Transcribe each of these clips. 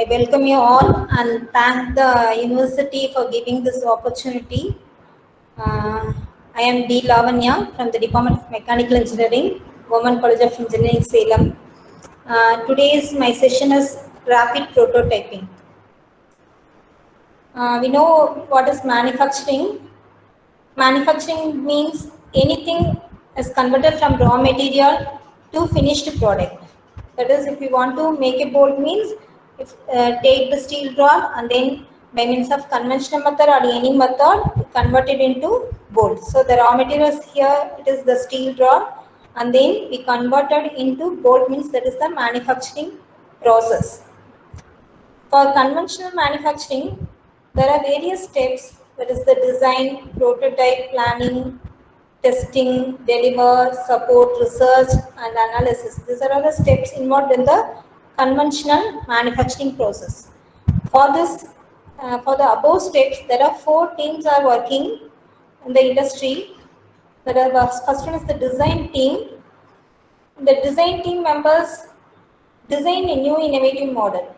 I welcome you all and thank the university for giving this opportunity. I am D. Lavanya from the Department of Mechanical Engineering, Government College of Engineering, Salem. Today's my session is rapid prototyping. We know what is manufacturing. Manufacturing means anything is converted from raw material to finished product. That is, if you want to make a bolt, means if take the steel rod and then by means of conventional method or any method convert it into bolt. So the raw materials here, it is the steel rod, and then we converted into bolt, means that is the manufacturing process. For conventional manufacturing, there are various steps, that is the design, prototype, planning, testing, deliver, support, research and analysis. These are all the steps involved in the conventional manufacturing process. For this, for the above steps, there are 4 teams are working in the industry. First one is the design team. The design team members design a new innovative model,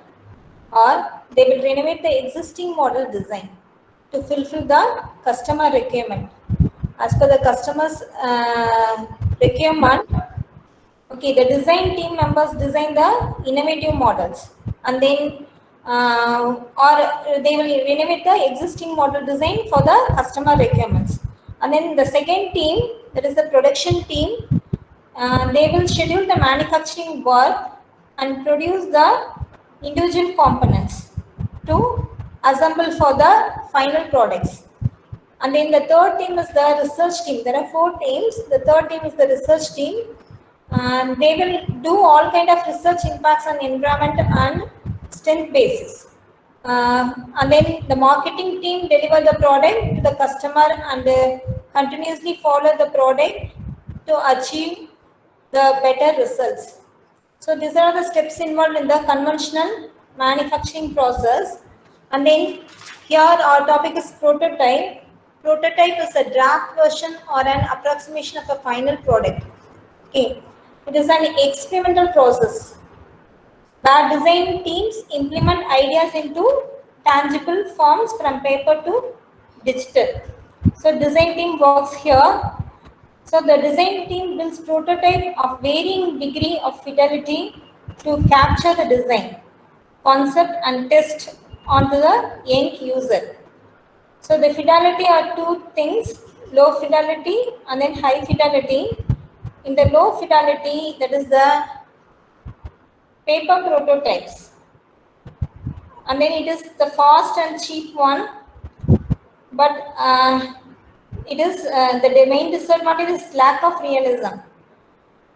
or they will renovate the existing model design to fulfill the customer requirement. As per the customer's requirement, okay, the design team members design the innovative models, and then or they will renovate the existing model design for the customer requirements. And then the second team, that is the production team, they will schedule the manufacturing work and produce the individual components to assemble for the final products. And then the third team is the research team. There are 4 teams. The third team is the research team, and they will do all kind of research impacts on environment and strength basis. And then the marketing team deliver the product to the customer and continuously follow the product to achieve the better results. So these are the steps involved in the conventional manufacturing process. And then here our topic is prototype. Prototype is a draft version or an approximation of a final product. Okay, it is an experimental process where design teams implement ideas into tangible forms from paper to digital. So design team works here. So the design team builds prototype of varying degree of fidelity to capture the design concept and test onto the end user. So the fidelity are 2 things, low fidelity and then high fidelity. In the low fidelity, that is the paper prototypes, and then it is the fast and cheap one, but it is the main disadvantage is lack of realism.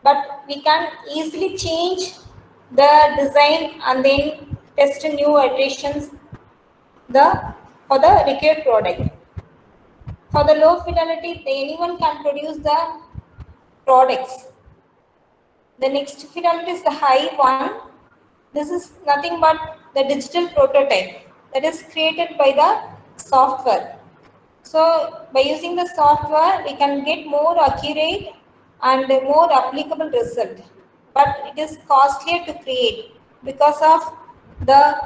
But we can easily change the design and then test new iterations for the required product. For the low fidelity, anyone can produce the products. The next fidelity is the high one. This is nothing but the digital prototype that is created by the software. So by using the software, we can get more accurate and more applicable result. But it is costlier to create because of the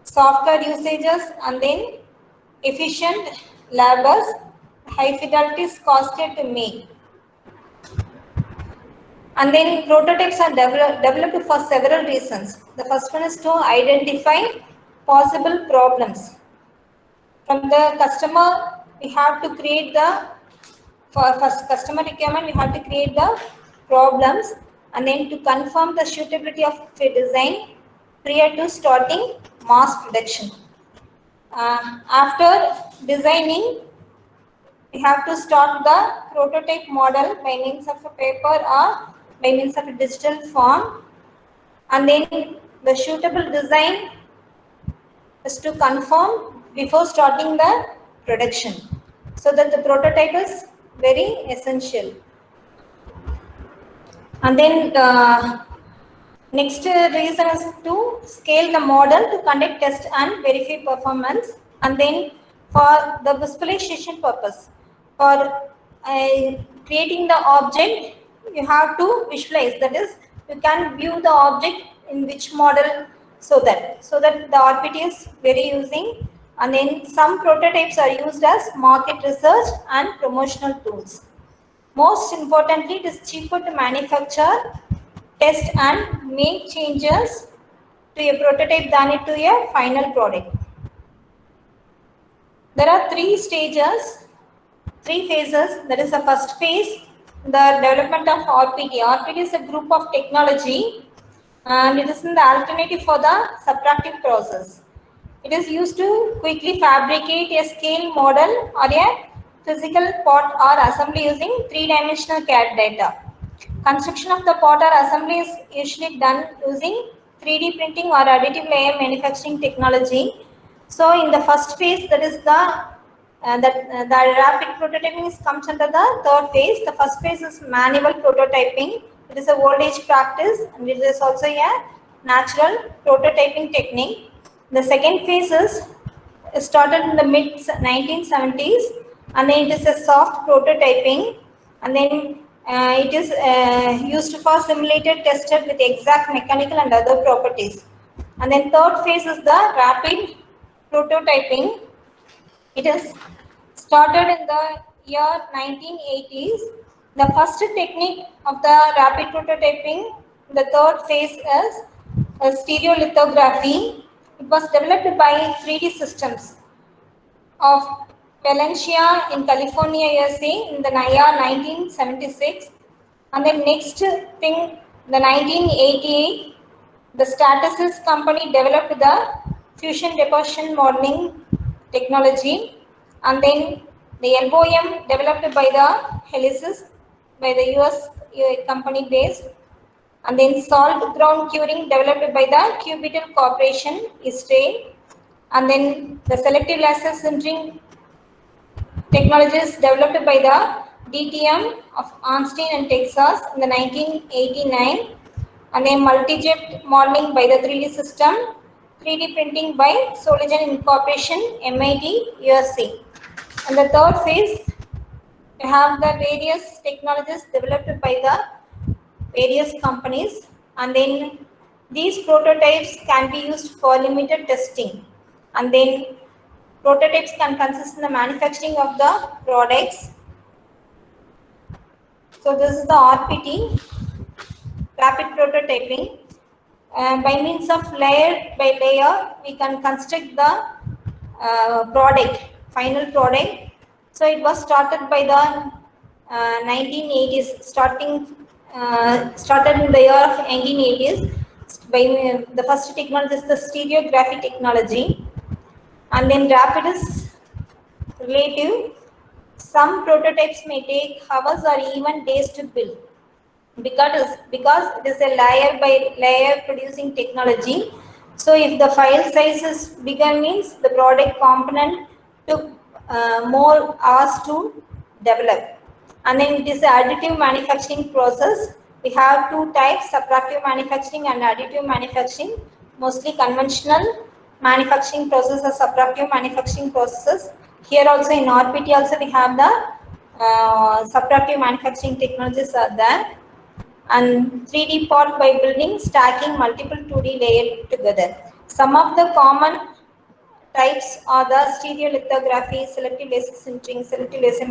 software usages and then efficient labors. High fidelity is costlier to make. And then prototypes are developed for several reasons. The first one is to identify possible problems. From the customer, we have to create for first customer requirement, we have to create the problems and then to confirm the suitability of a design prior to starting mass production. After designing, we have to start the prototype model by means of a paper or by means of a digital form, and then the suitable design is to confirm before starting the production, so that the prototype is very essential. And then the next reason is to scale the model to conduct test and verify performance, and then for the visualization purpose, for creating the object, you have to visualize. That is, you can view the object in which model so that the RPT is very using, and then some prototypes are used as market research and promotional tools. Most importantly, it is cheaper to manufacture, test and make changes to a prototype than it to a final product. There are three stages, three phases. That is the first phase, the development of RPT. RPT is a group of technology and it is the alternative for the subtractive process. It is used to quickly fabricate a scale model or a physical part or assembly using three-dimensional CAD data. Construction of the part or assembly is usually done using 3D printing or additive layer manufacturing technology. So in the first phase, that is the rapid prototyping comes under the third phase. The first phase is manual prototyping. It is a old age practice and it is also a natural prototyping technique. The second phase is started in the mid 1970s, and then it is a soft prototyping, and then it is used for simulated tested with exact mechanical and other properties. And then third phase is the rapid prototyping. It is started in the year 1980s. The first technique of the rapid prototyping, the third phase is stereolithography. It was developed by 3D Systems of Valencia in California, USA in the year 1976. And the next thing, the 1988, the Stratasys company developed the fusion deposition modeling technology, and then the LOM developed by the Helicis, by the US company based, and then salt ground curing developed by the Cubital Corporation, Israel, and then the selective laser sintering technologies developed by the DTM of Arnstein and Texas in the 1989, and then multi-jet modeling by the 3D system, 3D printing by Soligen Incorporation, MIT, USA. And the third phase, we have the various technologies developed by the various companies, and then these prototypes can be used for limited testing, and then prototypes can consist in the manufacturing of the products. So this is the RPT, rapid prototyping. By means of layer by layer, we can construct the product, final product. So it was started by the 1980s, started in the year of 1980s. By the first technology is the stereography technology, and then rapid is relative. Some prototypes may take hours or even days to build because it is a layer by layer producing technology. So if the file size is bigger, means the product component took more hours to develop. And then it is an additive manufacturing process. We have two types, subtractive manufacturing and additive manufacturing. Mostly conventional manufacturing process or subtractive manufacturing processes. Here also in RPT also we have the subtractive manufacturing technologies are there. And 3D part by building, stacking multiple 2D layers together. Some of the common types are the stereolithography, selective laser sintering, selective laser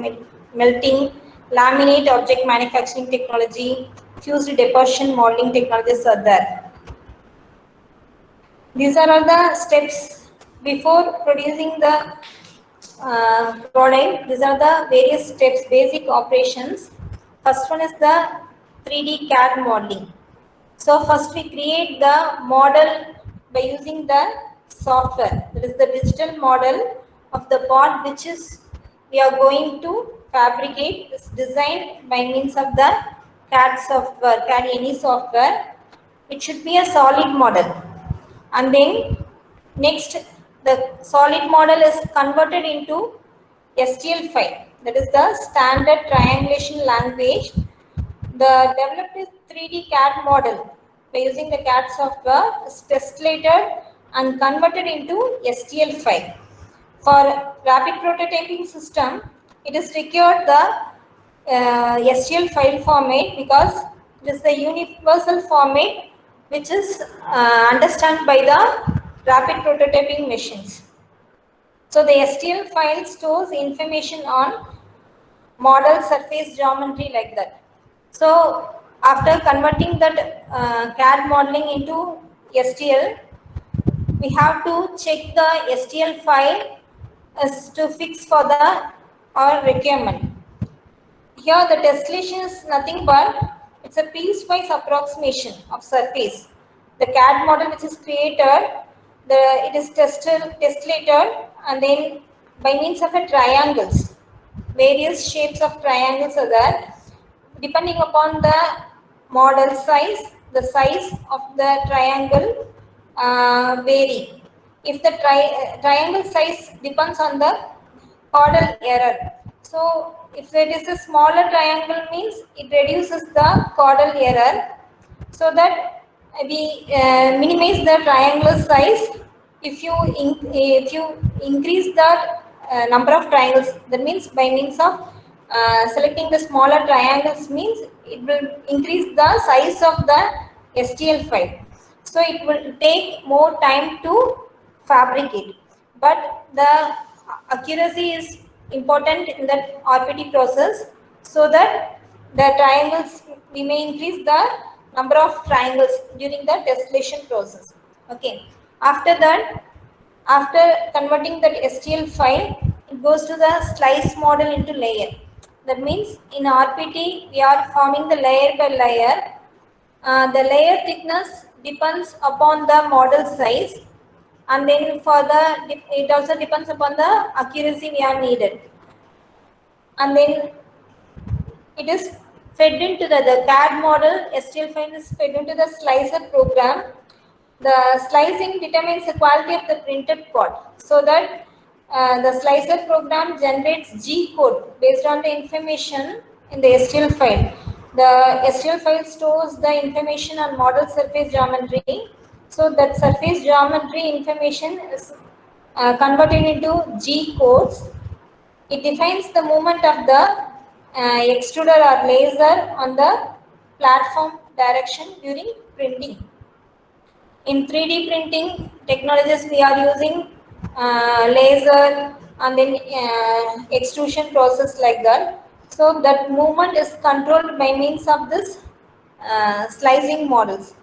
melting, laminate object manufacturing technology, fused deposition modeling technologies are there. These are all the steps before producing the product. These are the various steps, basic operations. First one is the 3D CAD modeling. So first we create the model by using the software. That is the digital model of the part which is we are going to fabricate. This design by means of the CAD software, CAD any software. It should be a solid model. And then next, the solid model is converted into STL file. That is the standard triangulation language. The developed 3D CAD model by using the CAD software is tested and converted into STL file. For rapid prototyping system, it is required the STL file format because it is the universal format which is understood by the rapid prototyping machines. So the STL file stores information on model surface geometry like that. So after converting that CAD modeling into STL, we have to check the STL file as to fix for the our requirement. Here the tessellation is nothing but it's a piecewise approximation of surface. The CAD model which is created, it is tessellated and then by means of a triangles. Various shapes of triangles are there. Depending upon the model size, the size of the triangle vary. If the triangle size depends on the caudal error. So if it is a smaller triangle means it reduces the caudal error so that we minimize the triangular size. If you increase the number of triangles, that means by means of selecting the smaller triangles means it will increase the size of the STL file. So it will take more time to fabricate, but the accuracy is important in that RPT process so that the triangles, we may increase the number of triangles during the tessellation process. Okay. After that, after converting that STL file, it goes to the slice model into layer. That means in RPT, we are forming the layer by layer. The layer thickness depends upon the model size, and then for the it also depends upon the accuracy we are needed. And then it is fed into the CAD model. STL file is fed into the slicer program. The slicing determines the quality of the printed part, so that the slicer program generates G code based on the information in the STL file. The STL file stores the information on model surface geometry. So that surface geometry information is converted into G codes. It defines the movement of the extruder or laser on the platform direction during printing. In 3D printing technologies, we are using laser and then extrusion process like that. So that movement is controlled by means of this slicing models.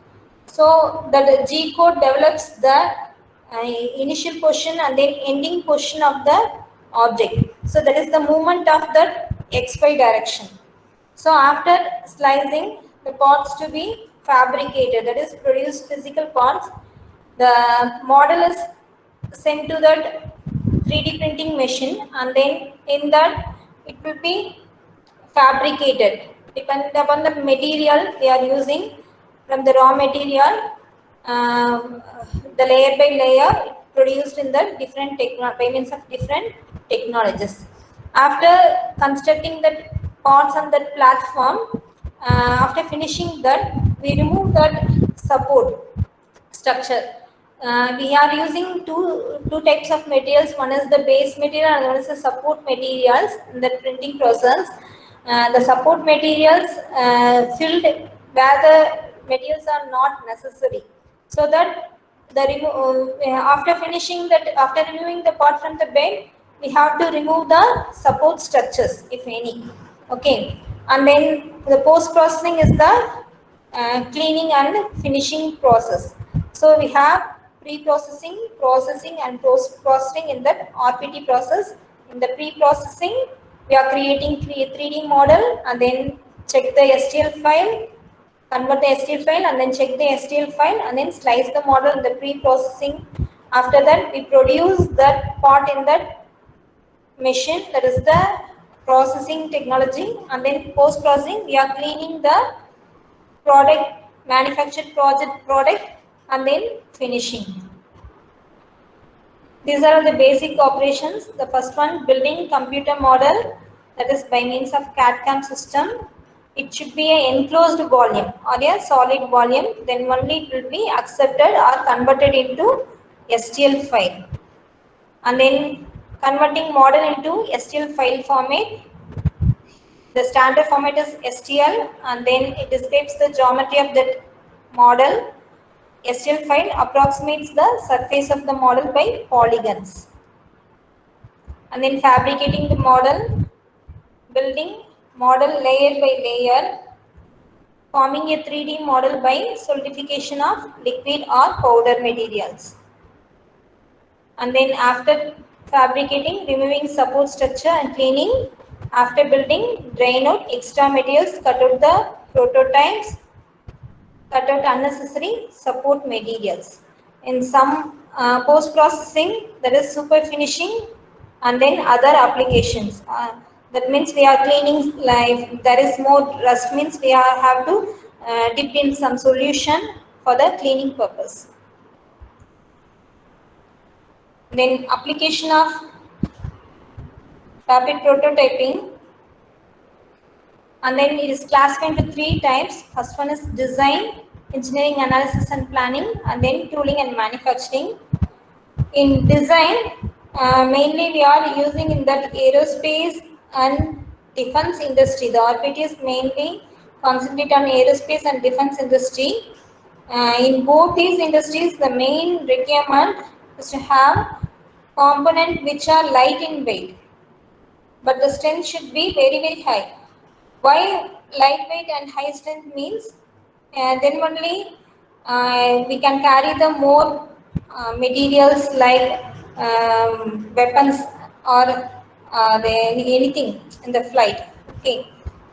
So that G code develops the initial position and then ending position of the object. So that is the movement of that XY direction. So after slicing, the parts to be fabricated, that is produce physical parts. The model is sent to that 3D printing machine, and then in that it will be fabricated depending upon the material we are using. From the raw material, the layer by layer produced in the different by means of different technologies. After constructing that parts on that platform, after finishing that, we remove that support structure. We are using two types of materials. One is the base material and one is the support materials in the printing process. The support materials filled where the materials are not necessary, so that after finishing that, after removing the part from the bed, we have to remove the support structures if any. Okay, and then the post processing is the cleaning and finishing process. So we have pre-processing, processing and post-processing in that RPT process. In the pre-processing, we are creating 3D model and then check the STL file, convert the STL file and then check the STL file and then slice the model in the pre-processing. After that, we produce that part in that machine, that is the processing technology, and then post-processing, we are cleaning the product, manufactured product and then finishing. These are the basic operations. The first one, building computer model, that is by means of CAD/CAM system. It should be an enclosed volume or a solid volume, then only it will be accepted or converted into STL file. And then converting model into STL file format. The standard format is STL, and then it describes the geometry of that model. STL file approximates the surface of the model by polygons. And then fabricating the model, building model layer by layer, forming a 3D model by solidification of liquid or powder materials. And then after fabricating, removing support structure and cleaning. After building, drain out extra materials, cut out the prototypes, cut out unnecessary support materials. In some post-processing, there is super finishing and then other applications. That means we are cleaning, like there is more rust, means we have to dip in some solution for the cleaning purpose. Then application of rapid prototyping, and then it is classified into 3 types. First one is design, engineering, analysis and planning, and then tooling and manufacturing. In design, mainly we are using in that aerospace and defense industry. The RPT is mainly concentrated on aerospace and defense industry. In both these industries, the main requirement is to have components which are light in weight, but the strength should be very, very high. Why lightweight and high strength means then only we can carry the more materials like weapons or anything in the flight. Okay.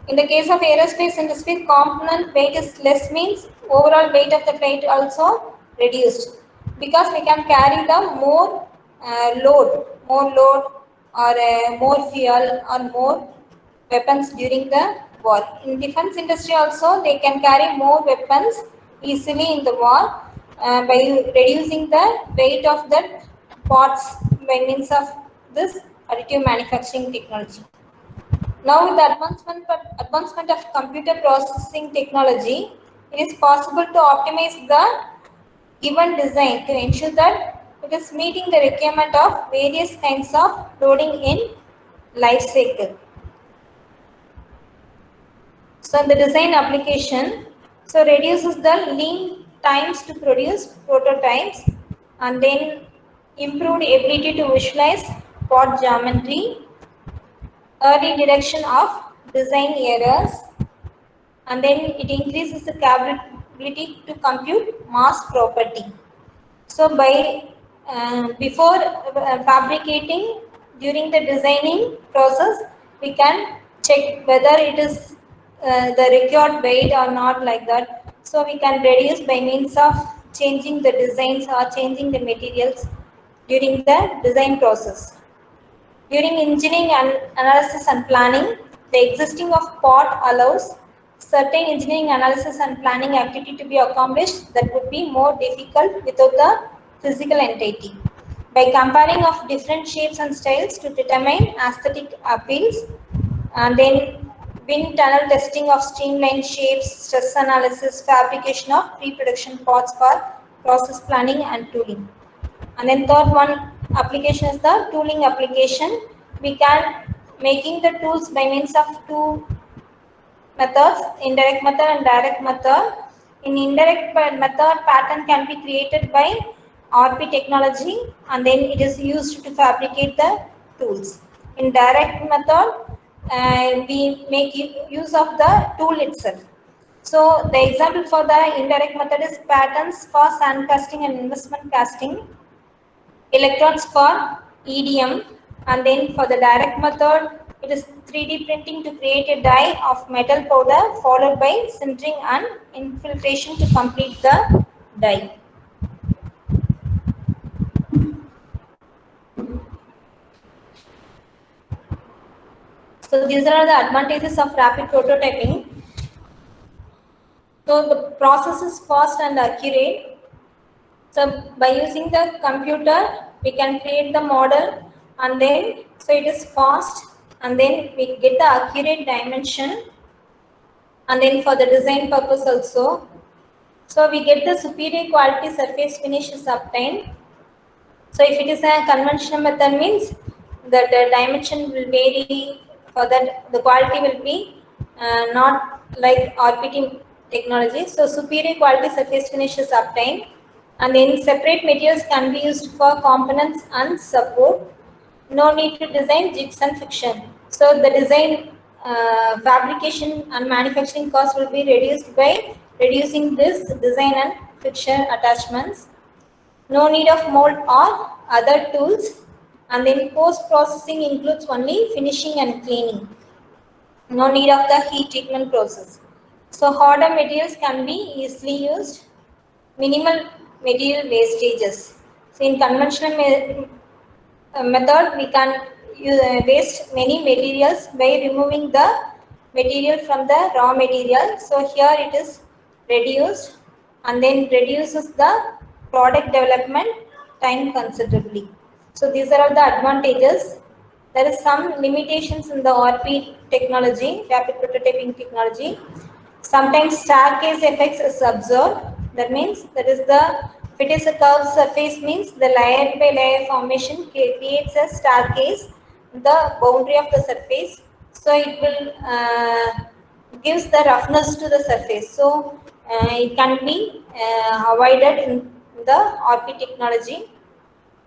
In the case of aerospace industry, component weight is less, means overall weight of the flight also reduced, because we can carry the more load or more fuel or more weapons during the war. In defense industry also, they can carry more weapons easily in the war by reducing the weight of the parts by means of this additive manufacturing technology. Now, with the advancement of computer processing technology, it is possible to optimize the given design to ensure that it is meeting the requirement of various kinds of loading in life cycle. So, in the design application, so reduces the lead times to produce prototypes, and then improved ability to visualize part geometry, early detection of design errors, and then it increases the capability to compute mass property. So by before fabricating, during the designing process, we can check whether it is the required weight or not, like that. So we can reduce by means of changing the designs or changing the materials during the design process. During engineering and analysis and planning, the existing of part allows certain engineering analysis and planning activity to be accomplished that would be more difficult without the physical entity. By comparing of different shapes and styles to determine aesthetic appeals, and then wind tunnel testing of streamlined shapes, stress analysis, fabrication of pre-production parts for process planning and tooling. And then third one application is the tooling application. We can making the tools by means of 2 methods, indirect method and direct method. In indirect method, pattern can be created by RP technology, and then it is used to fabricate the tools. In direct method, we make use of the tool itself. So the example for the indirect method is patterns for sand casting and investment casting, electrodes for EDM, and then for the direct method, it is 3D printing to create a die of metal powder, followed by sintering and infiltration to complete the die. So these are the advantages of rapid prototyping. So the process is fast and accurate. So by using the computer, we can create the model, and then so it is fast, and then we get the accurate dimension, and then for the design purpose also. So we get the superior quality surface finish is obtained. So if it is a conventional method, means that the dimension will vary, for that the quality will be not like RPT technology. So superior quality surface finish is obtained. And then separate materials can be used for components and support. No need to design jigs and friction. So the design, fabrication and manufacturing cost will be reduced by reducing this design and friction attachments. No need of mold or other tools. And then post-processing includes only finishing and cleaning. No need of the heat treatment process. So harder materials can be easily used. Minimal material wastages. So in conventional method, we can waste many materials by removing the material from the raw material. So here it is reduced and then reduces the product development time considerably. So these are all the advantages. There is some limitations in the RP technology, rapid prototyping technology. Sometimes staircase effects is observed. That means if it is a curved surface means the layer by layer formation creates a staircase in the boundary of the surface. So it will gives the roughness to the surface. So it can be avoided in the RP technology.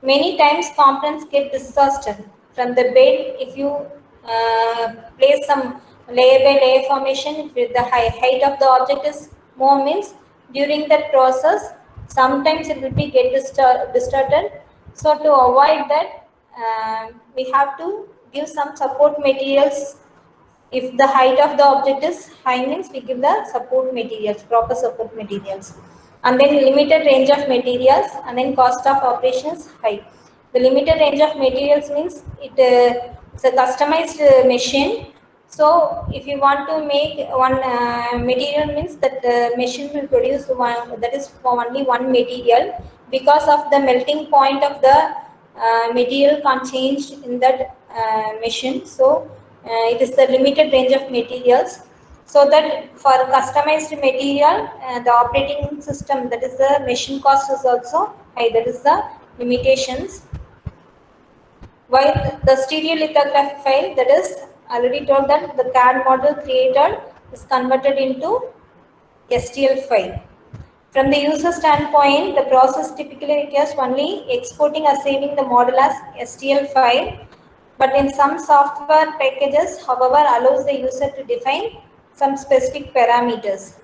Many times components get disaster from the bed if you place some layer by layer formation. If the height of the object is more means during that process sometimes it will be get distorted. So to avoid that, we have to give some support materials. If the height of the object is high means we give the support materials, proper support materials. And then limited range of materials and then cost of operations high. The limited range of materials means it's a customized machine. So if you want to make one material means that the machine will produce one that is for only one material because of the melting point of the material can't change in that machine. So it is the limited range of materials. So that for customized material, the operating system, that is the machine cost is also high. That is the limitations. While the stereolithography file, that is already told that the CAD model created is converted into STL file. From the user standpoint, the process typically requires only exporting or saving the model as STL file. But in some software packages, however, allows the user to define some specific parameters.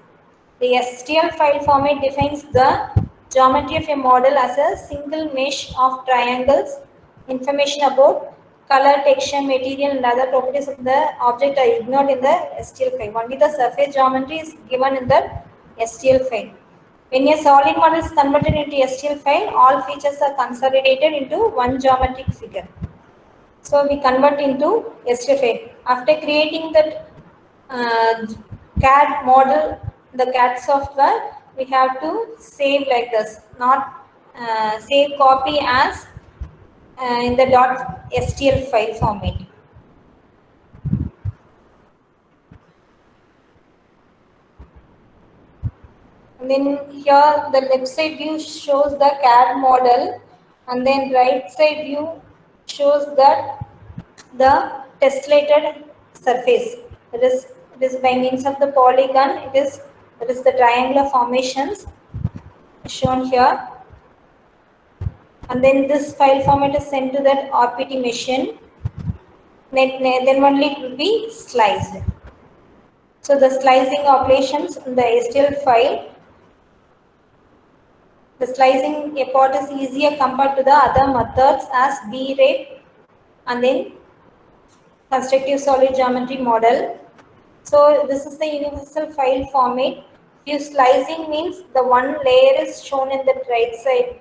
The STL file format defines the geometry of a model as a single mesh of triangles. Information about color, texture, material, and other properties of the object are ignored in the STL file. Only the surface geometry is given in the STL file. When a solid model is converted into STL file, all features are consolidated into one geometric figure. So we convert into STL file. After creating that CAD model, the CAD software, we have to save like this, not save copy as in the .stl file format. And then here the left side view shows the CAD model, and then right side view shows that the tessellated surface. It is by means of the polygon. That is the triangular formations shown here. And then this file format is sent to that RPT machine. Then only it will be sliced. So the slicing operations in the STL file. The slicing part is easier compared to the other methods as B-rate and then constructive solid geometry model. So this is the universal file format. View slicing means the one layer is shown in the right side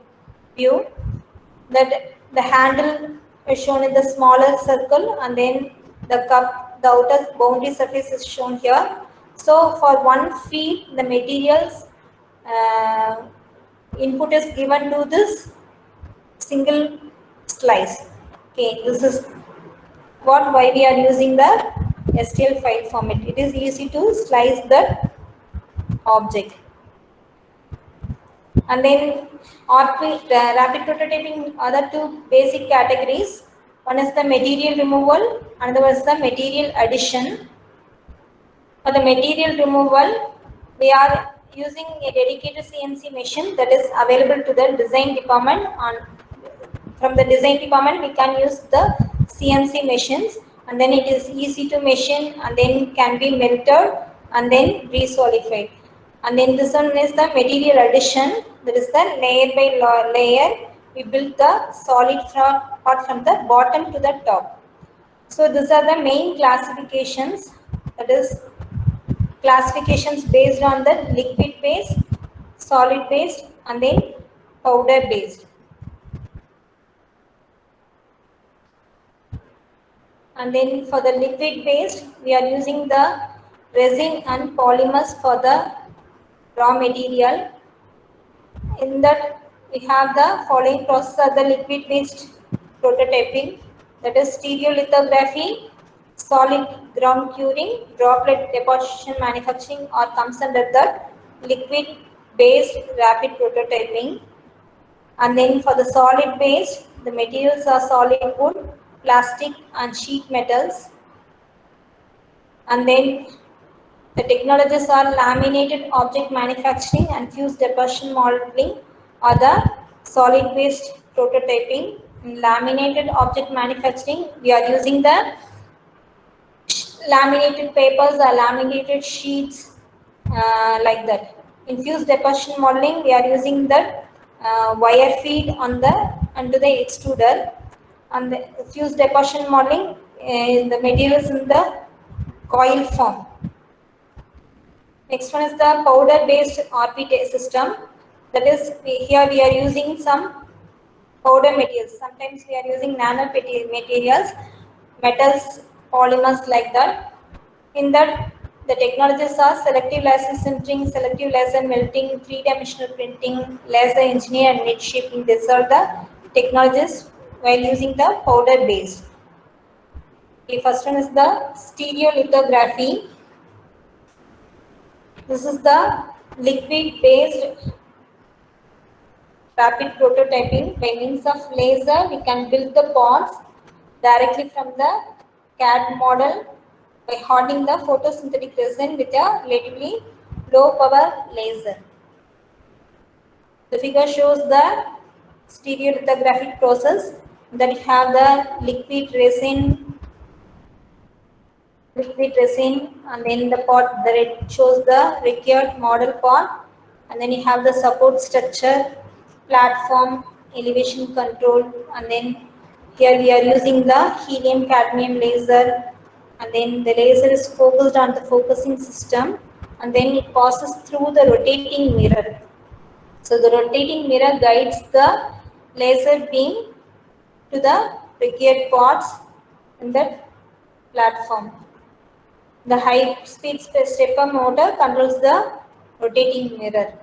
view. That the handle is shown in the smaller circle, and then the cup, the outer boundary surface is shown here. So for one feed, the materials input is given to this single slice. Okay, this is why we are using the STL file format. It is easy to slice the object. And then rapid prototyping, other two basic categories. One is the material removal, another is the material addition. For the material removal, we are using a dedicated CNC machine that is available to the design department. From the design department, we can use the CNC machines, and then it is easy to machine, and then can be melted and then resolidified. And then this one is the material addition, that is the layer by layer. We build the solid part from the bottom to the top. So these are the main classifications, that is classifications based on the liquid based, solid based, and then powder based. And then for the liquid based, we are using the resin and polymers for the raw material. In that, we have the following process of the liquid based prototyping, that is stereolithography, solid ground curing, droplet deposition manufacturing, or comes under the liquid based rapid prototyping. And then for the solid based, the materials are solid wood, plastic, and sheet metals. And then the technologies are laminated object manufacturing and fused deposition modeling, or the solid based prototyping. In laminated object manufacturing, we are using the laminated papers or laminated sheets, like that. In fused deposition modeling, we are using the wire feed onto the extruder. And the fused deposition modeling, the materials in the coil form. Next one is the powder based RP system. That is, here we are using some powder materials. Sometimes we are using nano materials, metals, polymers, like that. In that, the technologies are selective laser sintering, selective laser melting, three-dimensional printing, laser engineer, and net shaping. These are the technologies while using the powder based. The first one is the stereolithography. This is the liquid based rapid prototyping. By means of laser, we can build the parts directly from the CAD model by hardening the photosynthetic resin with a relatively low power laser. The figure shows the stereolithographic process, that you have the liquid resin, and then the part that it shows the required model part, and then you have the support structure, platform, elevation control, and then here we are using the helium cadmium laser, and then the laser is focused on the focusing system, and then it passes through the rotating mirror. So the rotating mirror guides the laser beam to the required parts in that platform. The high-speed stepper motor controls the rotating mirror.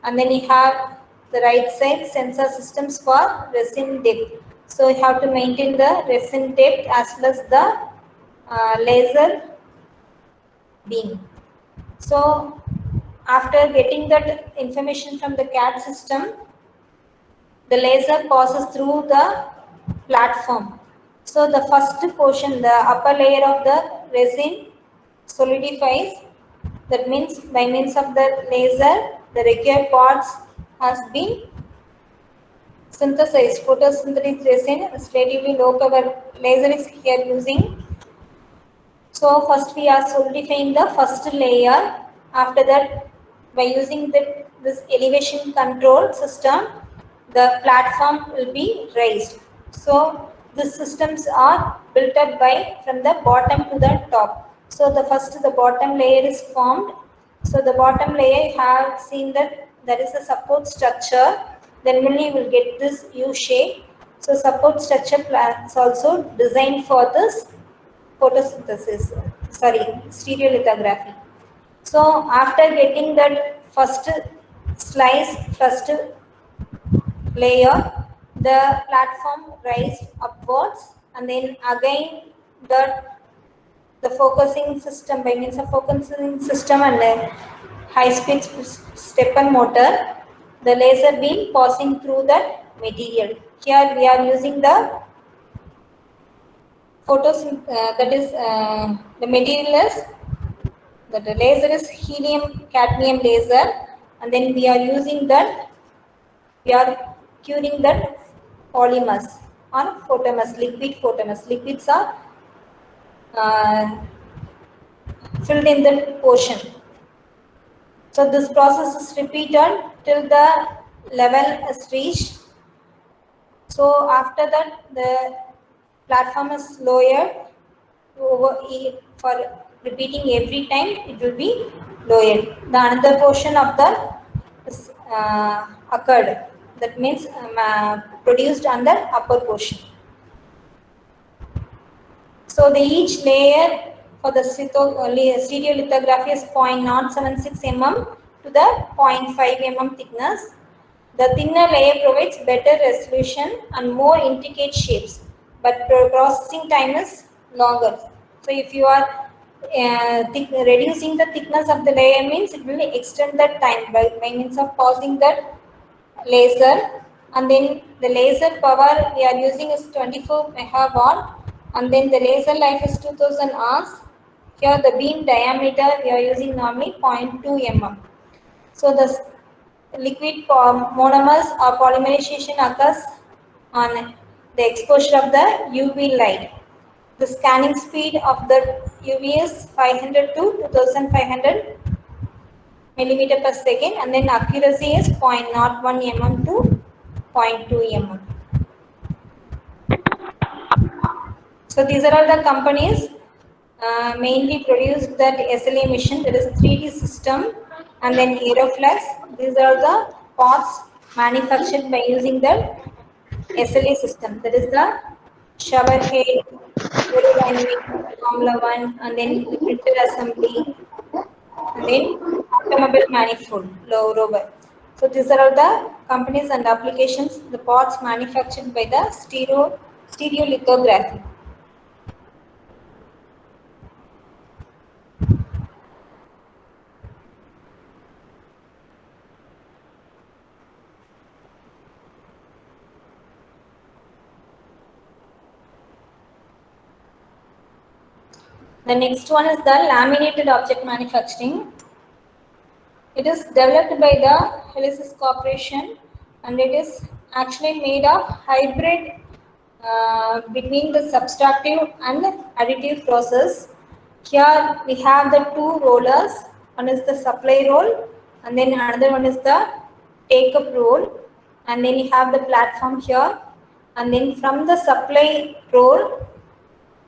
And then you have the right side sensor systems for resin depth. So you have to maintain the resin depth as well as the laser beam. So after getting that information from the CAD system, the laser passes through the platform. So the first portion, the upper layer of the resin, solidifies. That means by means of the laser, the required parts has been synthesized. Photosynthetic resin is relatively low power laser is here using. So first we are solidifying the first layer. After that, by using this elevation control system, the platform will be raised. So these systems are built up from the bottom to the top. So the bottom layer is formed. So the bottom layer, you have seen that there is a support structure. Then only you will get this U shape. So support structure is also designed for this stereolithography. So after getting that first layer, the platform raised upwards, and then again the focusing system, by means of focusing system and a high-speed stepper motor, the laser beam passing through that material. Here we are using the the material is the laser is helium cadmium laser, and then we are using that, we are curing that polymers or photomers, liquid photomers. Liquids are filled in the portion. So this process is repeated till the level is reached. So after that, the platform is lowered for repeating every time. It will be lowered. The another portion of the occurred. That means produced on the upper portion. So the each layer for the stereolithography is 0.076 mm to the 0.5 mm thickness. The thinner layer provides better resolution and more intricate shapes, but processing time is longer. So if you are reducing the thickness of the layer, means it will extend the time by means of passing that laser, and then the laser power we are using is 24 megawatt, and then the laser life is 2000 hours. Here the beam diameter we are using normally 0.2 mm. So the liquid monomers or polymerization occurs on the exposure of the UV light. The scanning speed of the UV is 500 to 2500 millimeter per second, and then accuracy is 0.01 mm to 0.2 mm. So these are all the companies mainly produced that SLA machine, that is 3D system, and then Aeroflex. These are the parts manufactured by using the SLA system, that is the shower head, aerodynamic, Formula 1, and then the printer assembly, and then automobile manifold, low rover. So these are all the companies and applications, the parts manufactured by the stereolithography. The next one is the laminated object manufacturing. It is developed by the Helicis Corporation, and it is actually made of hybrid between the subtractive and the additive process. Here we have the two rollers. One is the supply roll, and then another one is the take-up roll, and then you have the platform here, and then from the supply roll,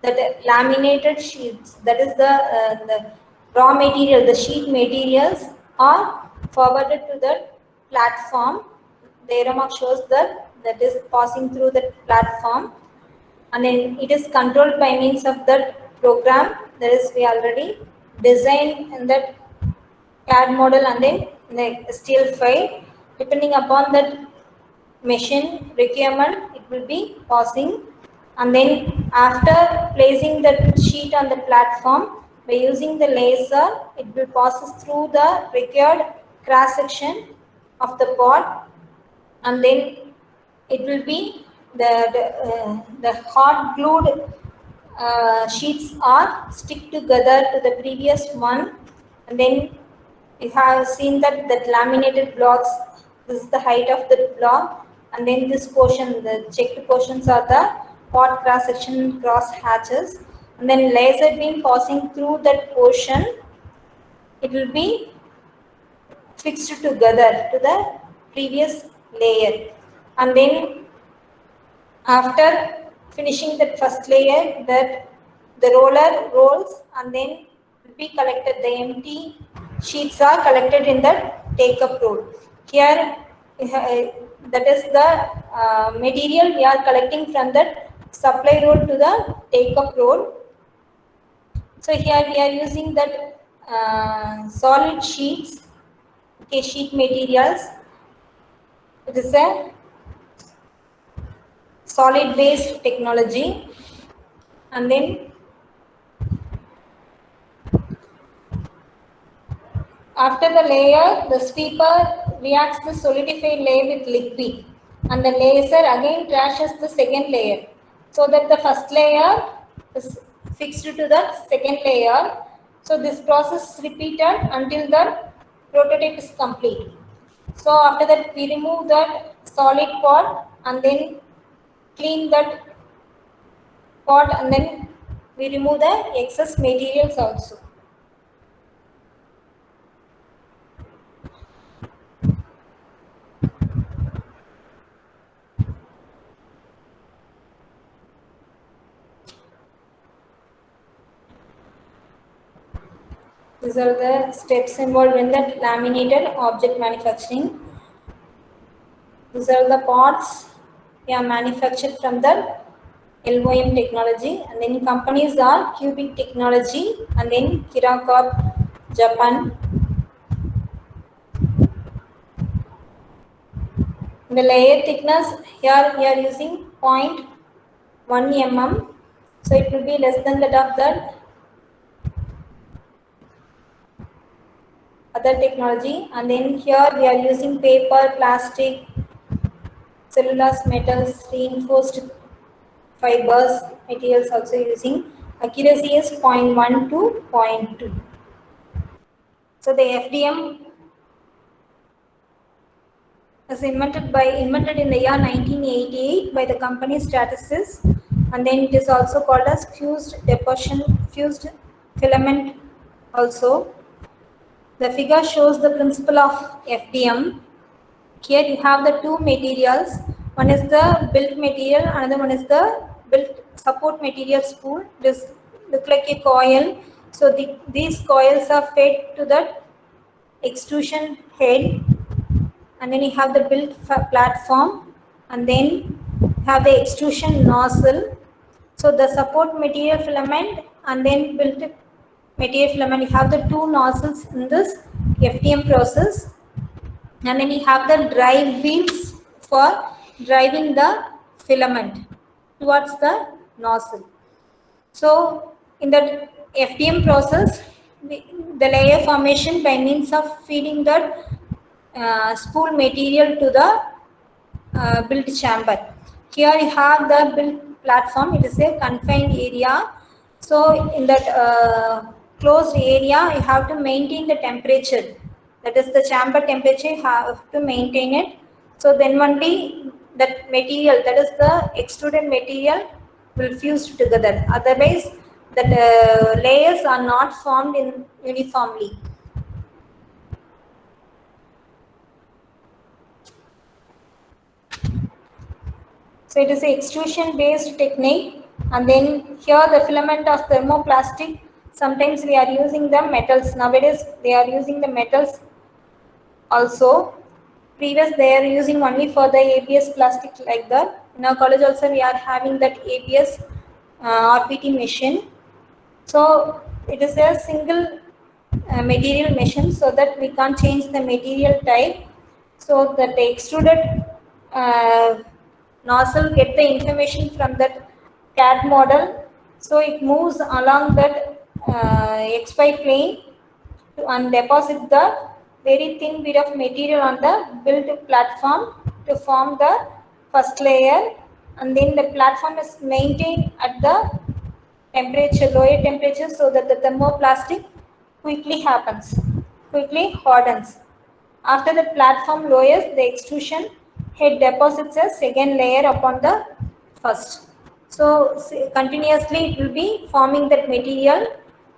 that laminated sheets, that is the raw material, the sheet materials are forwarded to the platform. The arrow mark shows that is passing through the platform, and then it is controlled by means of the program that is we already designed in that CAD model, and then the steel file. Depending upon that machine requirement, it will be passing, and then after placing the sheet on the platform by using the laser, it will passes through the required cross section of the part, and then it will be the hot glued sheets are stick together to the previous one, and then you have seen that laminated blocks, this is the height of the block, and then this portion, the checked portions are the part cross section cross hatches, and then laser beam passing through that portion, it will be fixed together to the previous layer, and then after finishing that first layer, that the roller rolls, and then will be collected, the empty sheets are collected in the take-up roll. Here that is the material we are collecting from the supply roll to the take-up roll. So here we are using that solid sheets, okay, sheet materials. It is a solid based technology, and then after the layer, the sweeper reacts the solidified layer with liquid, and the laser again trashes the second layer, so that the first layer is fixed to the second layer. So this process is repeated until the prototype is complete. So after that we remove that solid pot and then clean that pot and then we remove the excess materials also. These are the steps involved in the laminated object manufacturing. These are the pots manufactured from the LOM technology, and then companies are Cubic Technology and then Kira Corp, Japan. The layer thickness here we are using 0.1 mm, so it will be less than that of the other technology. And then here we are using paper, plastic, cellulose, metals, reinforced fibers, materials also using. Accuracy is 0.1 to 0.2. So the FDM was invented in the year 1988 by the company Stratasys, and then it is also called as fused filament also. The figure shows the principle of FDM. Here you have the two materials. One is the built material, another one is the built support material spool. This look like a coil. So these coils are fed to the extrusion head, and then you have the built platform, and then you have the extrusion nozzle. So the support material filament and then built material filament, you have the two nozzles in this FDM process, and then you have the drive wheels for driving the filament towards the nozzle. So in the FDM process, the layer formation by means of feeding the spool material to the built chamber. Here you have the built platform. It is a confined area. So in that closed area, you have to maintain the temperature. That is the chamber temperature. You have to maintain it. So then only that material, that is the extruded material, will fuse together. Otherwise, the layers are not formed in uniformly. So it is an extrusion based technique, and then here the filament of thermoplastic. Sometimes we are using the metals. Nowadays they are using the metals also. Previous they are using only for the ABS plastic like that. In our college also we are having that ABS RPT machine. So it is a single material machine, so that we can't change the material type. So that the extruded nozzle get the information from that CAD model. So it moves along that XY plane and deposit the very thin bit of material on the built platform to form the first layer, and then the platform is maintained at the temperature, lower temperature, so that the thermoplastic quickly hardens. After the platform lowers, the extrusion head deposits a second layer upon the first. So continuously it will be forming that material.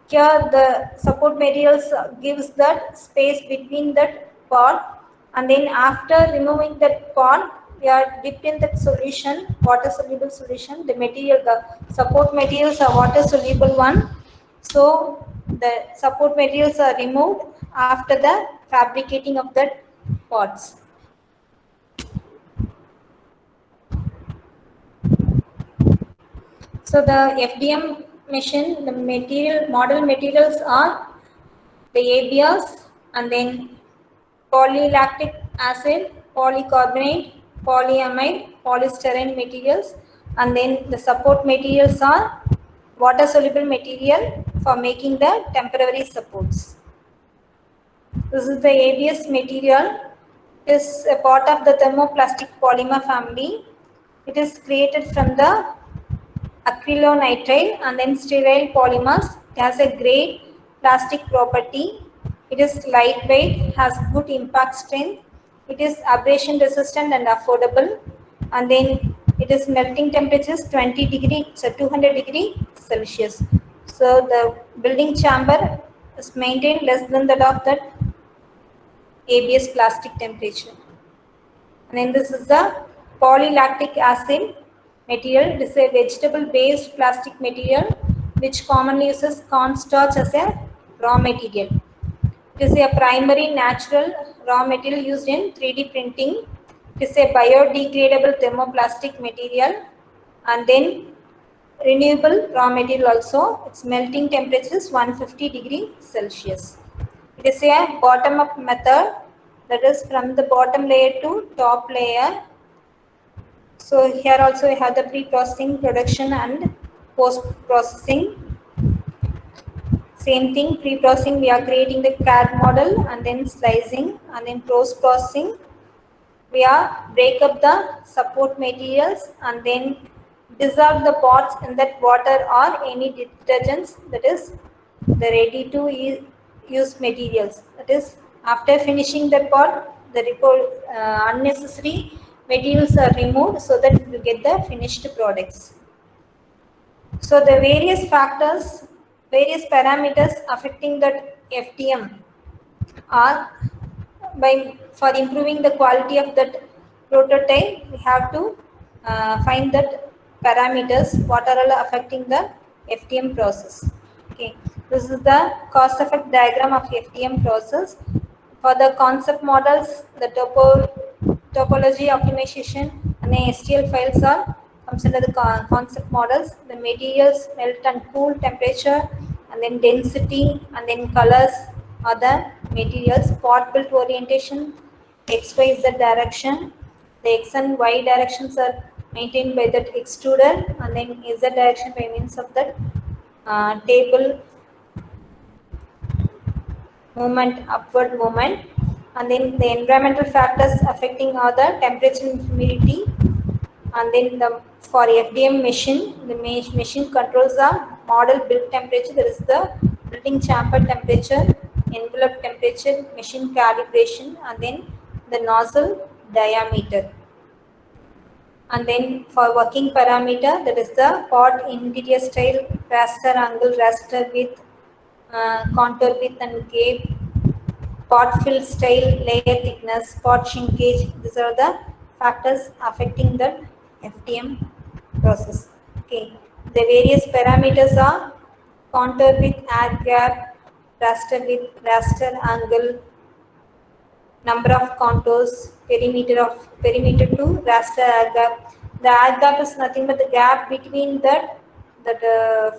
Here the support materials gives that space between that pot, and then after removing that pot, we are dipped in that solution, water soluble solution. The material, the support materials are water soluble one. So the support materials are removed after the fabricating of that pots. So the FDM machine, the model materials are the ABS, and then polylactic acid, polycarbonate, polyamide, polystyrene materials, and then the support materials are water soluble material for making the temporary supports. This is the ABS material. It is a part of the thermoplastic polymer family. It is created from the acrylonitrile and then sterile polymers. It has a grade plastic property. It is lightweight, has good impact strength. It is abrasion resistant and affordable. And then it is melting temperatures 20 degree, so 200 degree Celsius. So the building chamber is maintained less than that of the ABS plastic temperature. And then this is the polylactic acid material. It is a vegetable-based plastic material which commonly uses cornstarch as a raw material. It is a primary natural raw material used in 3D printing. It is a biodegradable thermoplastic material, and then renewable raw material also. Its melting temperature is 150 degree Celsius. It is a bottom-up method, that is from the bottom layer to top layer. So here also we have the pre-processing, production and post-processing. Same thing, pre-processing we are creating the CAD model, and then slicing, and then post-processing we are break up the support materials and then dissolve the parts in that water or any detergents, that is the ready to use materials. That is after finishing that part, the unnecessary materials are removed so that you get the finished products. So the various factors, various parameters affecting that FDM are for improving the quality of that prototype, we have to find that parameters what are all affecting the FDM process. Okay, this is the cost effect diagram of FDM process. For the concept models, the topology optimization and the STL files are comes under the concept models. The materials, melt and cool temperature, and then density, and then colors are the materials. Part built orientation, X, Y, Z direction. The X and Y directions are maintained by that extruder, and then Z direction by means of that table movement, upward movement. And then the environmental factors affecting are the temperature and humidity. And then for FDM machine, the machine controls the model build temperature, that is the building chamber temperature, envelope temperature, machine calibration, and then the nozzle diameter. And then for working parameter, that is the part interior style, raster angle, raster width, contour width and gap, part fill style, layer thickness, part shrinkage. These are the factors affecting the FDM process. Okay, the various parameters are contour width, air gap, raster width, raster angle, number of contours, perimeter to raster air gap. The air gap is nothing but the gap between that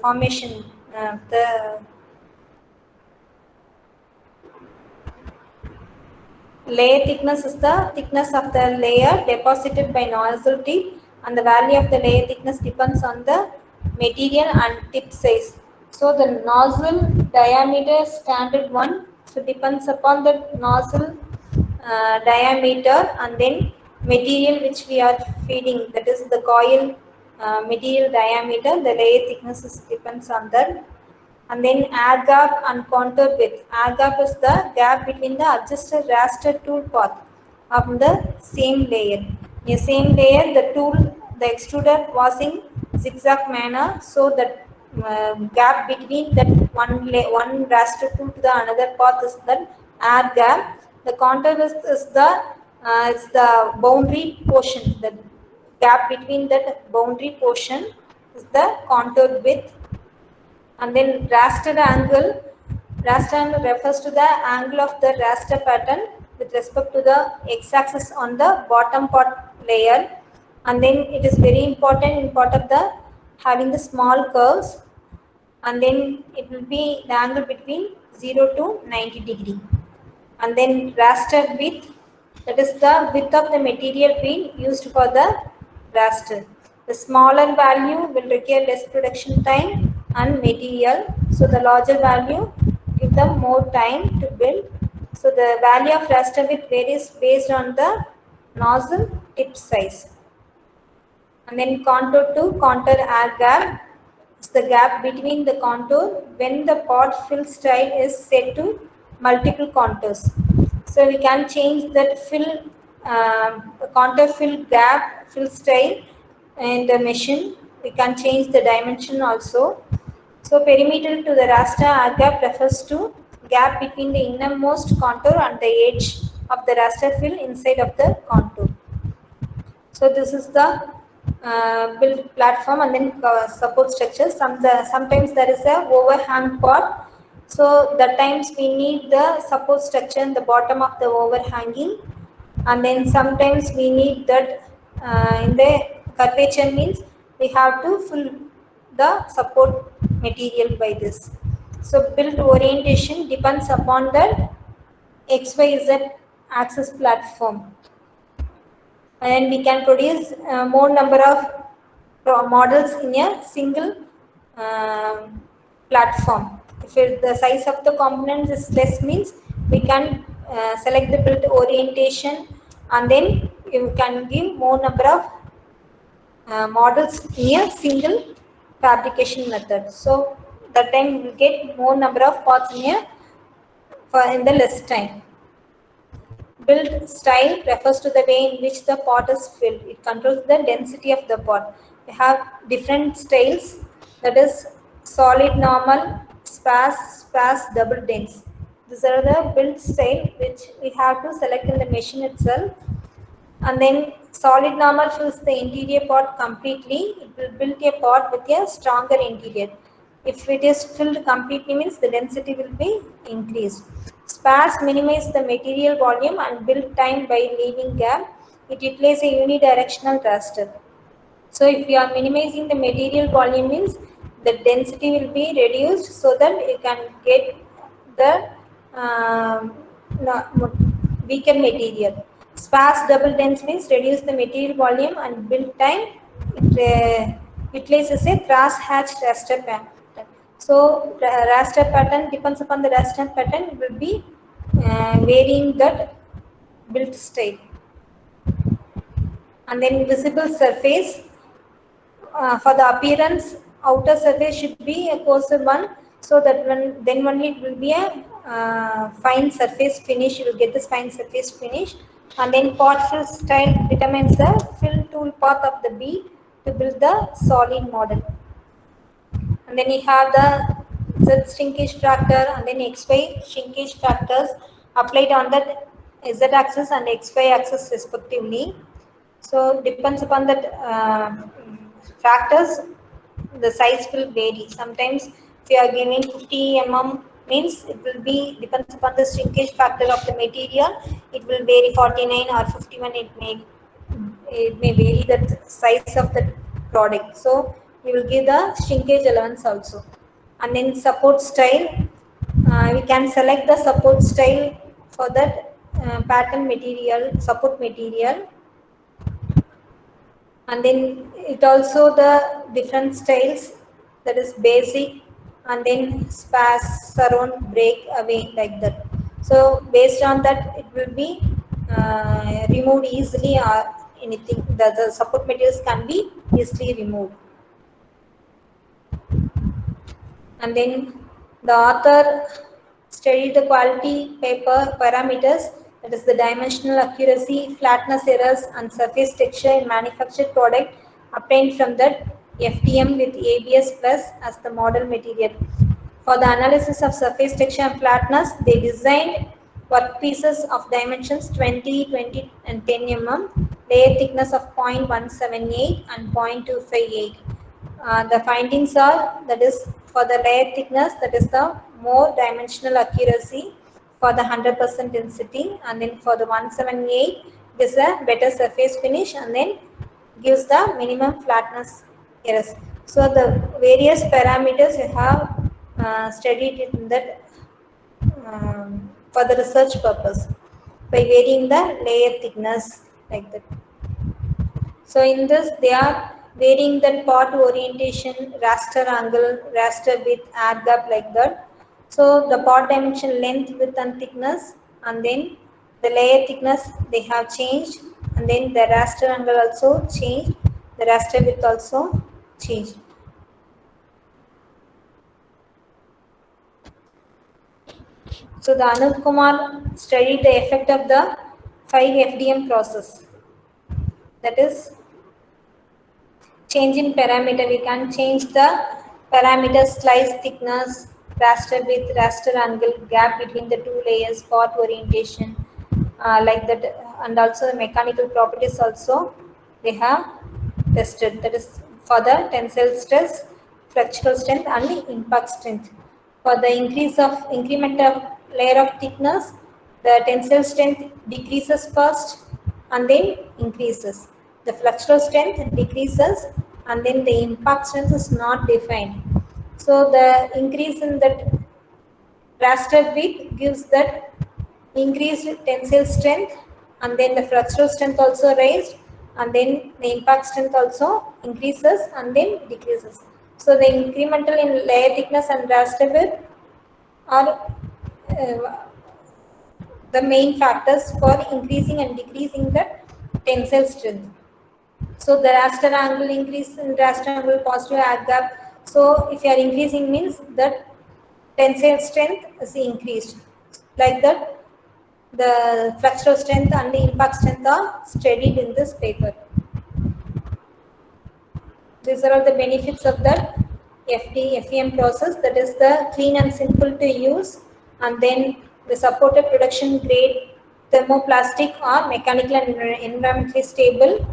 formation, the layer thickness is the thickness of the layer deposited by nozzle tip, and the value of the layer thickness depends on the material and tip size. So the nozzle diameter is standard one, so depends upon the nozzle diameter, and then material which we are feeding, that is the coil material diameter, the layer thickness depends on that. And then air gap and contour width. Air gap is the gap between the adjusted raster tool path of the same layer. In the same layer, the tool, the extruder was in zigzag manner, so that gap between that one raster tool to the another path is the air gap. The contour is the boundary portion. The gap between that boundary portion is the contour width. And then raster angle refers to the angle of the raster pattern with respect to the x-axis on the bottom part layer. And then it is very important in part of the having the small curves, and then it will be the angle between 0 to 90 degree. And then raster width, that is the width of the material being used for the raster. The smaller value will require less production time and material, so the larger value give them more time to build. So the value of raster width varies based on the nozzle tip size. And then contour to contour air gap. is the gap between the contour when the pot fill style is set to multiple contours. So we can change that contour fill gap fill style in the machine. We can change the dimension also. So perimeter to the raster R gap refers to gap between the innermost contour and the edge of the raster fill inside of the contour. So this is the build platform and then support structure. Sometimes there is a overhang pot. So that times we need the support structure in the bottom of the overhanging, and then sometimes we need that in the curvature means we have to fill the support material by this. So build orientation depends upon the XYZ axis platform, and we can produce more number of models in a single platform. If the size of the components is less means we can select the build orientation, and then you can give more number of models in a single fabrication method. So that time you will get more number of parts in the less time. Build style refers to the way in which the pot is filled. It controls the density of the pot. We have different styles, that is solid, normal, sparse, double dense. These are the build style which we have to select in the machine itself. And then solid normal fills the interior pot completely. It will build a pot with a stronger interior. If it is filled completely means the density will be increased. Sparse minimize the material volume and build time by leaving gap. It replaces a unidirectional raster. So if you are minimizing the material volume means the density will be reduced so that you can get the weaker material. Sparse double dense means reduce the material volume and build time. It replaces a cross-hatch raster pattern. So the raster pattern depends upon the raster pattern. It will be varying that build style. And then visible surface. For the appearance, outer surface should be a coarser one, so that then only it will be a fine surface finish. You will get this fine surface finish. And then pot fill style determines the fill tool path of the bead to build the solid model. And then you have the Z shrinkage factor and then XY shrinkage factors applied on the Z axis and XY axis respectively. So depends upon that factors, the size will vary. Sometimes if you are giving 50 mm means it will be depends upon the shrinkage factor of the material. It will vary 49 or 51. It may vary the size of the product. So we will give the shrinkage allowance also. And then support style, we can select the support style for that pattern material, support material. And then it also the different styles, that is basic and then sparse, surround, break, away, like that. So based on that it will be removed easily, or anything, the support materials can be easily removed. And then the author studied the quality paper parameters, that is the dimensional accuracy, flatness errors and surface texture in manufactured product obtained from that FDM with ABS plus as the model material. For the analysis of surface texture and flatness, they designed workpieces of dimensions 20, 20 and 10 mm, layer thickness of 0.178 and 0.258. The findings are, that is for the layer thickness, that is the more dimensional accuracy for the 100% density, and then for the 178 it is a better surface finish and then gives the minimum flatness errors. So the various parameters you have studied in that for the research purpose by varying the layer thickness, like that. So in this they are varying the pot orientation, raster angle, raster width, air gap, like that. So the pot dimension, length, width and thickness, and then the layer thickness they have changed, and then the raster angle also changed, the raster width also changed. So the Anup Kumar studied the effect of the 5 FDM process. That is change in parameter. We can change the parameter slice thickness, raster width, raster angle, gap between the two layers, path orientation, like that, and also the mechanical properties also they have tested. That is for the tensile stress, fractional strength, and the impact strength. For the increment of layer of thickness, the tensile strength decreases first and then increases. The flexural strength decreases and then the impact strength is not defined. So the increase in that raster width gives that increased tensile strength, and then the flexural strength also raised, and then the impact strength also increases and then decreases. So the incremental in layer thickness and raster width are the main factors for increasing and decreasing the tensile strength. So the raster angle increase in raster angle positive ag gap. So if you are increasing means that tensile strength is increased. Like that, the flexural strength and the impact strength are studied in this paper. These are all the benefits of that FEM process. That is the clean and simple to use, and then the supported production grade thermoplastic or mechanical and environmentally stable.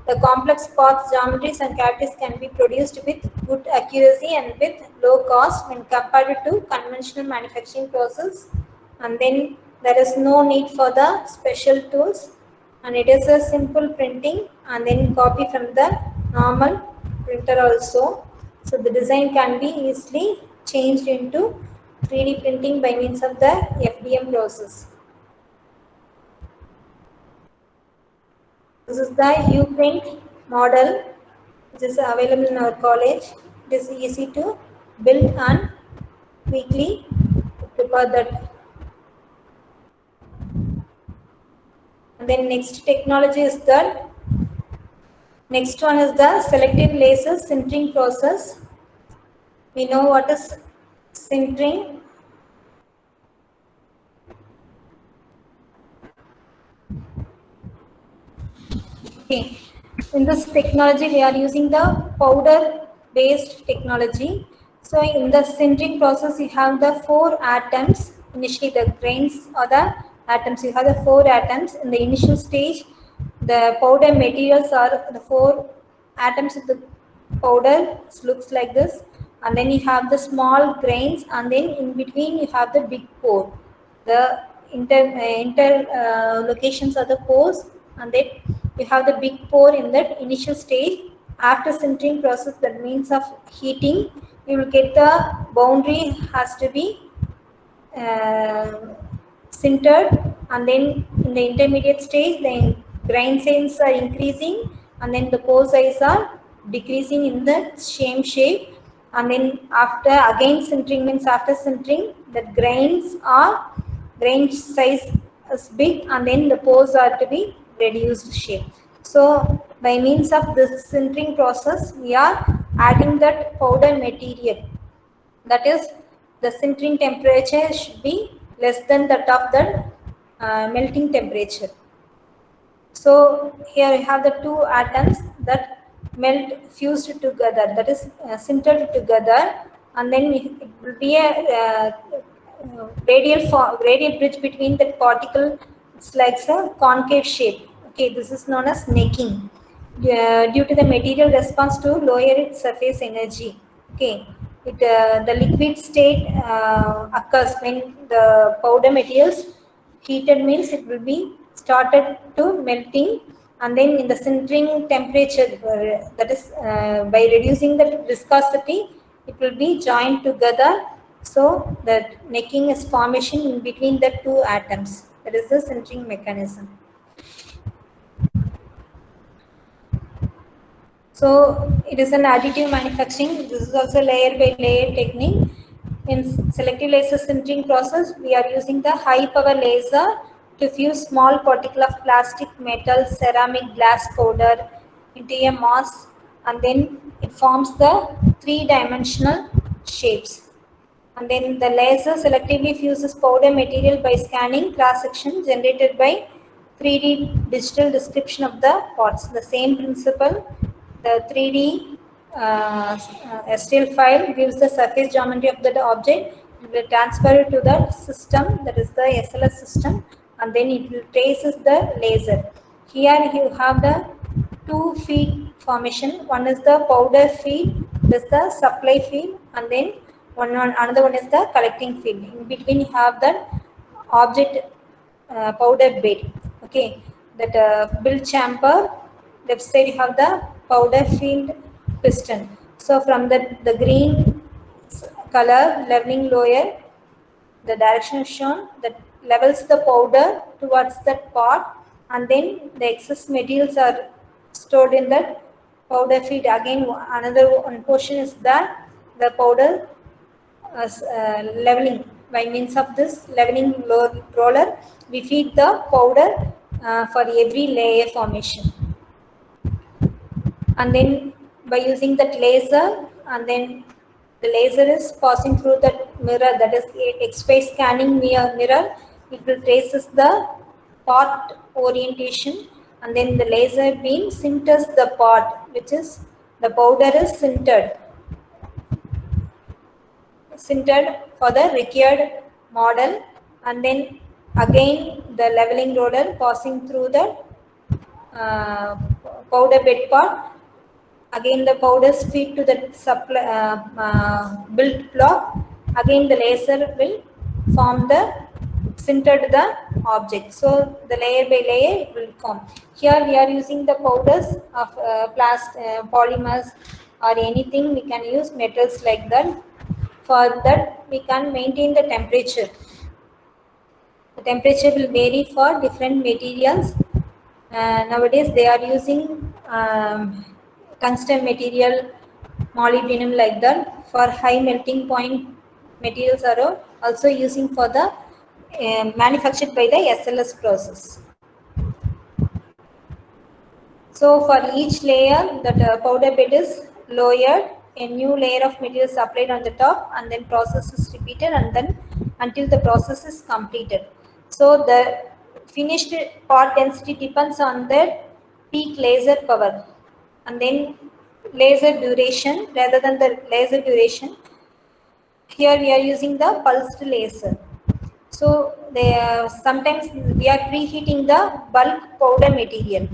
The complex path geometries and cavities can be produced with good accuracy and with low cost when compared to conventional manufacturing process. And then there is no need for the special tools, and it is a simple printing and then copy from the normal printer also. So the design can be easily changed into 3D printing by means of the FDM process. This is the Uprint model which is available in our college. It is easy to build and quickly prepare that. And then next technology is that next one is the selective laser sintering process. We know what is sintering. Okay. In this technology, we are using the powder-based technology. So in the sintering process, you have the 4 atoms. Initially, the grains or the atoms. You have the 4 atoms in the initial stage. The powder materials are the 4 atoms of the powder. It looks like this, and then you have the small grains, and then in between you have the big pore. The inter locations are the pores, and then you have the big pore in that initial stage. After sintering process, that means of heating, you will get the boundary has to be sintered, and then in the intermediate stage the grain size are increasing, and then the pore size are decreasing in the same shape, and then after again sintering means after sintering the grain size is big, and then the pores are to be reduced shape. So by means of this sintering process, we are adding that powder material. That is, the sintering temperature should be less than that of the melting temperature. So here you have the 2 atoms that melt fused together, that is sintered together, and then it will be a radial bridge between the particle. It's like a concave shape. Okay, this is known as necking due to the material response to lower its surface energy. Okay, the liquid state occurs when the powder materials heated means it will be started to melting, and then in the sintering temperature, that is by reducing the viscosity, it will be joined together, so that necking is formation in between the 2 atoms. That is the sintering mechanism. So it is an additive manufacturing. This is also layer by layer technique. In selective laser sintering process, we are using the high power laser to fuse small particle of plastic, metal, ceramic, glass powder into a mass, and then it forms the 3-dimensional shapes. And then the laser selectively fuses powder material by scanning cross section generated by 3D digital description of the parts. The same principle, the 3D STL file gives the surface geometry of the object. It will transfer it to the system, that is the SLS system, and then it will traces the laser. Here you have the two feed formation. One is the powder feed, this is the supply feed, and then another one is the collecting field. In between you have the object powder bed. Okay, that build chamber. Left side you have the powder field piston. So from the green color leveling lower, the direction is shown that levels the powder towards that pot, and then the excess materials are stored in that powder feed. Again, another one portion is the powder leveling. By means of this leveling roller, we feed the powder for every layer formation. And then by using that laser, and then the laser is passing through that mirror, that is X-ray scanning mirror. It will traces the part orientation, and then the laser beam sinters the part, which is the powder is sintered for the required model. And then again the leveling roller passing through the powder bed part. Again the powders feed to the built block. Again the laser will form the sintered the object. So the layer by layer will form. Here we are using the powders of polymers or anything. We can use metals like that. For that we can maintain the temperature. The temperature will vary for different materials. Nowadays they are using tungsten material, molybdenum like that. For high melting point materials are also using for the manufactured by the SLS process. So for each layer, that powder bed is lowered, a new layer of material is applied on the top, and then process is repeated, and then until the process is completed. So the finished part density depends on the peak laser power, and then laser duration rather than the laser duration. Here we are using the pulsed laser. So sometimes we are preheating the bulk powder material.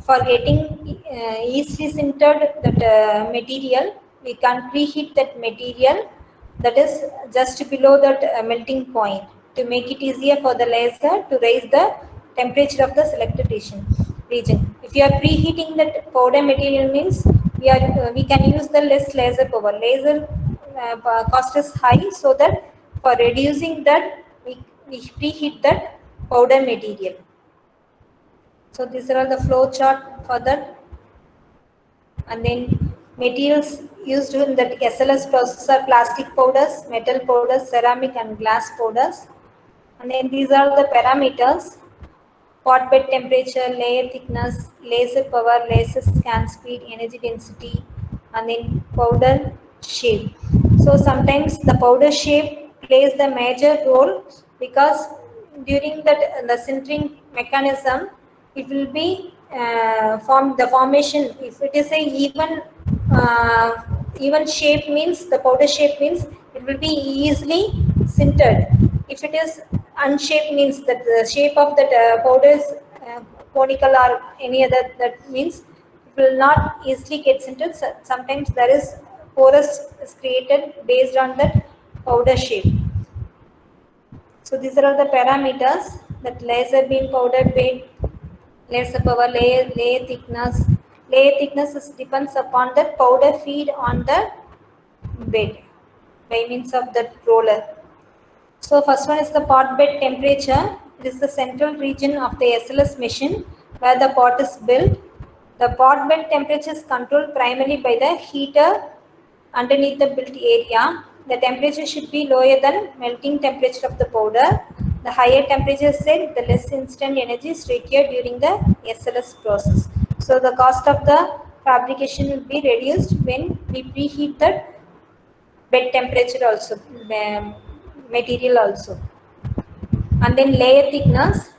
For getting easily sintered that material, we can preheat that material that is just below that melting point to make it easier for the laser to raise the temperature of the selected region. If you are preheating that powder material, means we can use the less laser power. Laser cost is high, so that for reducing that we preheat that powder material. So these are all the flow chart for that. And then materials used in the SLS process are plastic powders, metal powders, ceramic and glass powders. And then these are the parameters: pot bed temperature, layer thickness, laser power, laser scan speed, energy density, and then powder shape. So sometimes the powder shape plays the major role, because during that the sintering mechanism, it will be the formation. If it is a even shape, means the powder shape, means it will be easily sintered. If it is unshaped, means that the shape of that powder is conical or any other, that means it will not easily get sintered. So sometimes there is porous is created based on that powder shape. So these are all the parameters: that laser beam, powder bed, laser power, layer thickness. Layer thickness depends upon the powder feed on the bed by means of that roller. So first one is the pot bed temperature. It is the central region of the SLS machine where the pot is built. The pot bed temperature is controlled primarily by the heater underneath the built area. The temperature should be lower than melting temperature of the powder. The higher temperature set, the less instant energy is required during the SLS process. So the cost of the fabrication will be reduced when we preheat the bed temperature also, material also. And then layer thickness.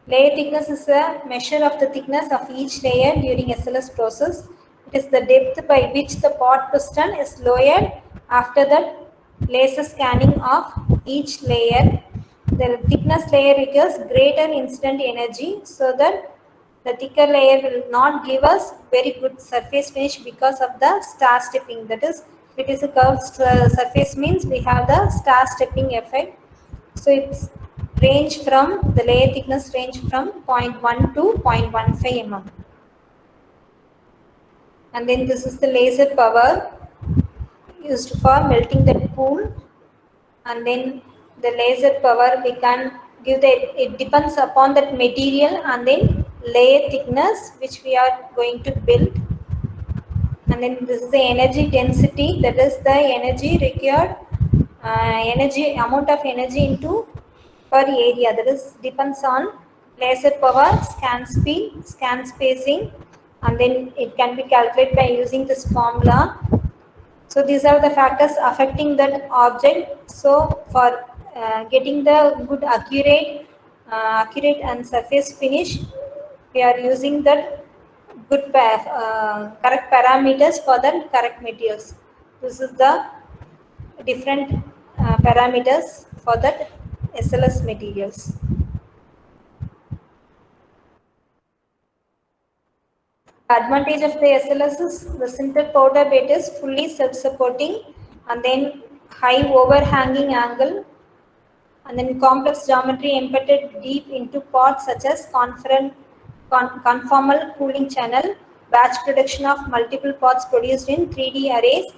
Layer thickness is a measure of the thickness of each layer during SLS process. It is the depth by which the pot piston is lowered after the laser scanning of each layer. The thickness layer requires greater incident energy, so that the thicker layer will not give us very good surface finish because of the star stepping. That is, if it is a curved surface means we have the star stepping effect. So it's range from the layer thickness range from 0.1 to 0.15 mm. And then this is the laser power used for melting the pool. And then the laser power we can give it depends upon that material and then layer thickness which we are going to build. And then this is the energy density, that is the energy required, energy amount of energy into per area, that is depends on laser power, scan speed, scan spacing, and then it can be calculated by using this formula. So these are the factors affecting that object. So for getting the good accurate and surface finish, we are using that good correct parameters for the correct materials. This is the different parameters for that SLS materials. The advantage of the SLS is the sintered powder bed is fully self-supporting, and then high overhanging angle, and then complex geometry embedded deep into pots such as conformal cooling channel, batch production of multiple pots produced in 3D arrays,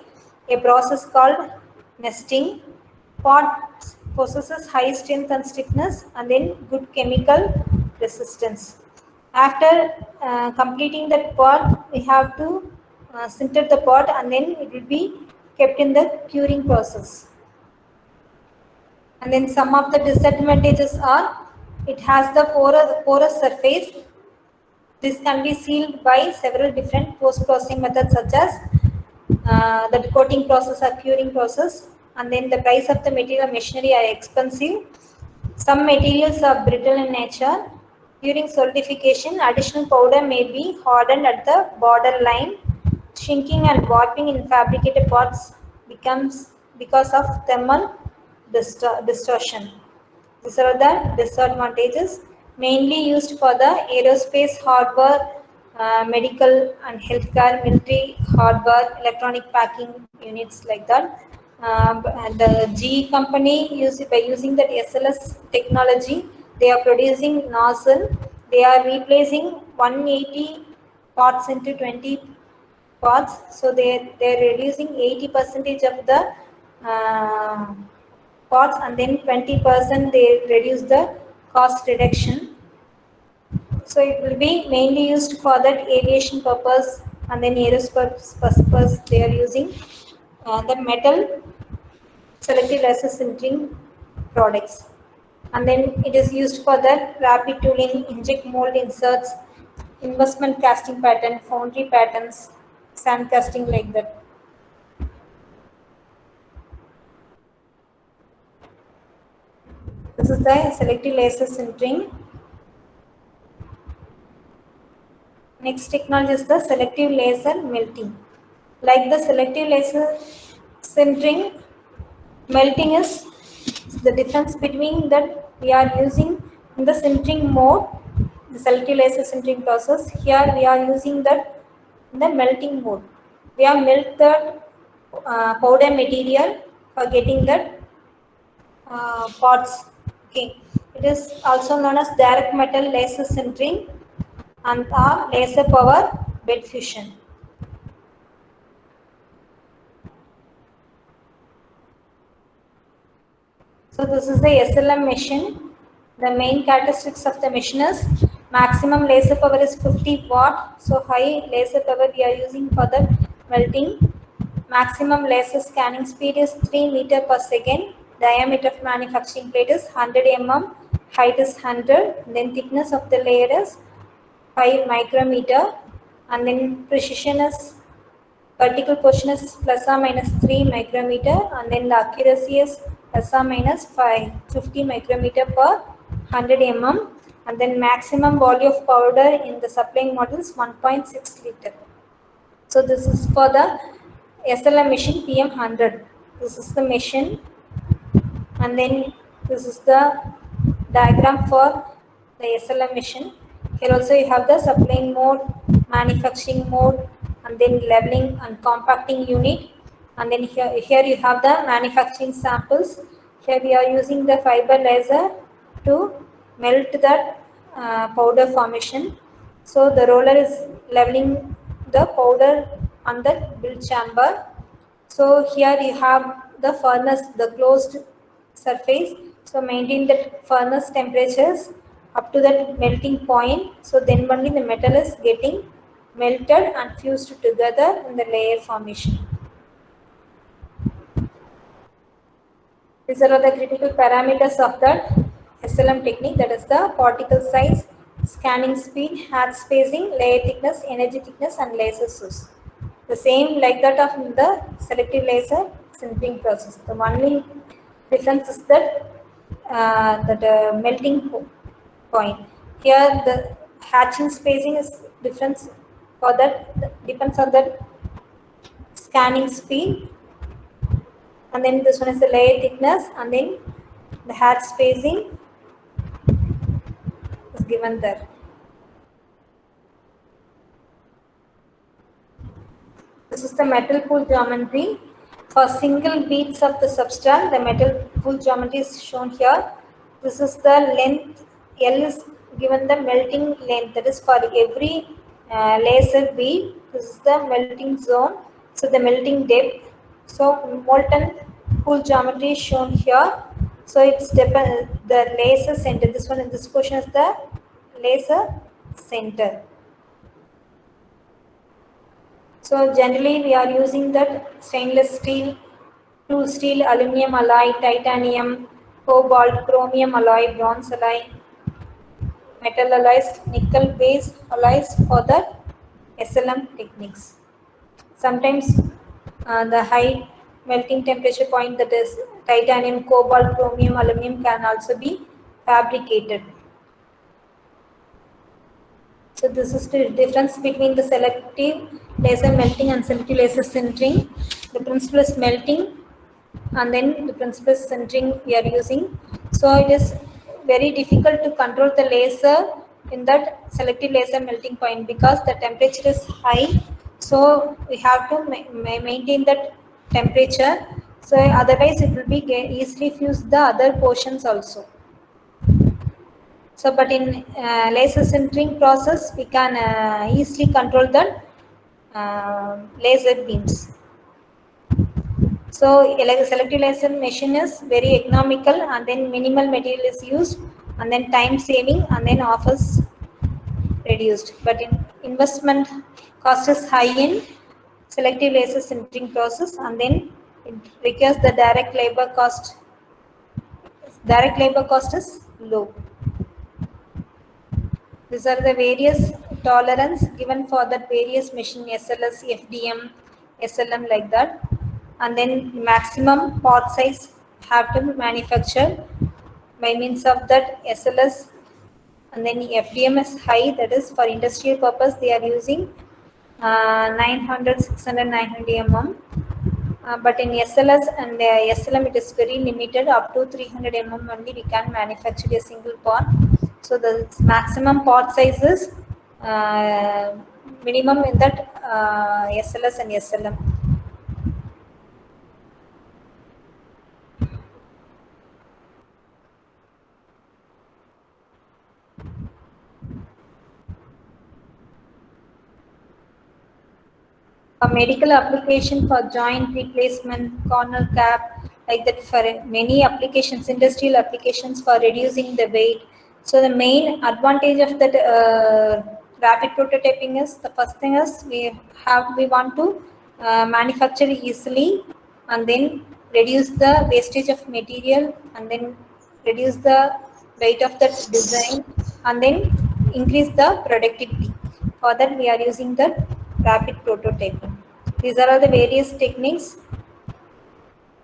a process called nesting. Pot possesses high strength and stiffness, and then good chemical resistance. After completing that pot, we have to sinter the pot, and then it will be kept in the curing process. And then some of the disadvantages are, it has the porous surface. This can be sealed by several different post-processing methods such as the coating process or curing process. And then the price of the material machinery are expensive. Some materials are brittle in nature. During solidification, additional powder may be hardened at the border line. Shrinking and warping in fabricated pots becomes because of thermal distortion. These are the disadvantages, mainly used for the aerospace hardware, medical and healthcare, military hardware, electronic packing units like that. And the GE company by using that SLS technology, they are producing nozzle. They are replacing 180 parts into 20 parts, so they're reducing 80% of the parts, and then 20% they reduce the cost reduction. So it will be mainly used for that aviation purpose, and then aerospace purpose they are using the metal selective laser sintering products. And then it is used for the rapid tooling, inject mold inserts, investment casting pattern, foundry patterns, sand casting like that. This is the selective laser sintering. Next technology is the selective laser melting. Like the selective laser sintering, melting is the difference between that we are using in the sintering mode, the selective laser sintering process. Here we are using that in the melting mode. We have melt the powder material for getting that pots. Okay, it is also known as direct metal laser sintering and laser power bed fusion. So this is the SLM machine. The main characteristics of the machine is maximum laser power is 50 watt. So high laser power we are using for the melting. Maximum laser scanning speed is 3 meter per second. Diameter of manufacturing plate is 100 mm. Height is 100. Then thickness of the layer is 5 micrometer. And then precision is vertical position is plus or minus 3 micrometer, and then the accuracy is plus or minus 50 micrometer per 100 mm, and then maximum volume of powder in the supplying model is 1.6 liter. So this is for the SLM machine PM100. This is the machine, and then this is the diagram for the SLM machine. Here also you have the supplying mode, manufacturing mode, and then leveling and compacting unit, and then here you have the manufacturing samples. Here we are using the fiber laser to melt that powder formation. So the roller is leveling the powder on the build chamber. So here you have the furnace, the closed surface. So maintain the furnace temperatures up to that melting point. So then only the metal is getting melted and fused together in the layer formation. These are the critical parameters of the SLM technique, that is the particle size, scanning speed, hatch spacing, layer thickness, energy thickness, and laser source. The same like that of the selective laser sintering process. The only difference is that the melting point. Here the hatching spacing is different for that, depends on the scanning speed, and then this one is the layer thickness, and then the hatch spacing is given there. This is the metal pool geometry. For single beads of the substrate, the metal pool geometry is shown here. This is the length. L is given the melting length, that is for every laser bead. This is the melting zone. So the melting depth. So molten pool geometry is shown here. So it's the laser center. This one in this portion is the laser center. So generally we are using that stainless steel, tool steel, aluminum alloy, titanium, cobalt, chromium alloy, bronze alloy, metal alloys, nickel based alloys for the SLM techniques. Sometimes the high melting temperature point, that is titanium, cobalt, chromium, aluminum, can also be fabricated. So this is the difference between the selective laser melting and selective laser sintering. The principle is melting, and then the principle is sintering we are using. So it is very difficult to control the laser in that selective laser melting point because the temperature is high. So we have to maintain that temperature. So otherwise it will be easily fuse the other portions also. So, but in laser sintering process, we can easily control the laser beams. So, selective laser machine is very economical, and then minimal material is used, and then time saving, and then offers reduced. But in investment cost is high in selective laser sintering process, and then it requires the direct labor cost. Direct labor cost is low. These are the various tolerance given for that various machine, SLS, FDM, SLM, like that. And then maximum part size have to be manufactured by means of that SLS, and then FDM is high, that is for industrial purpose they are using 900, 600, 900 mm. But in SLS and SLM it is very limited, up to 300 mm only we can manufacture a single part. So the maximum part size is minimum in that SLS and SLM. A medical application for joint replacement, corner cap, like that, for many applications, industrial applications for reducing the weight. So the main advantage of that rapid prototyping is, the first thing is we want to manufacture easily, and then reduce the wastage of material, and then reduce the weight of the design, and then increase the productivity. For that we are using the rapid prototyping. These are all the various techniques.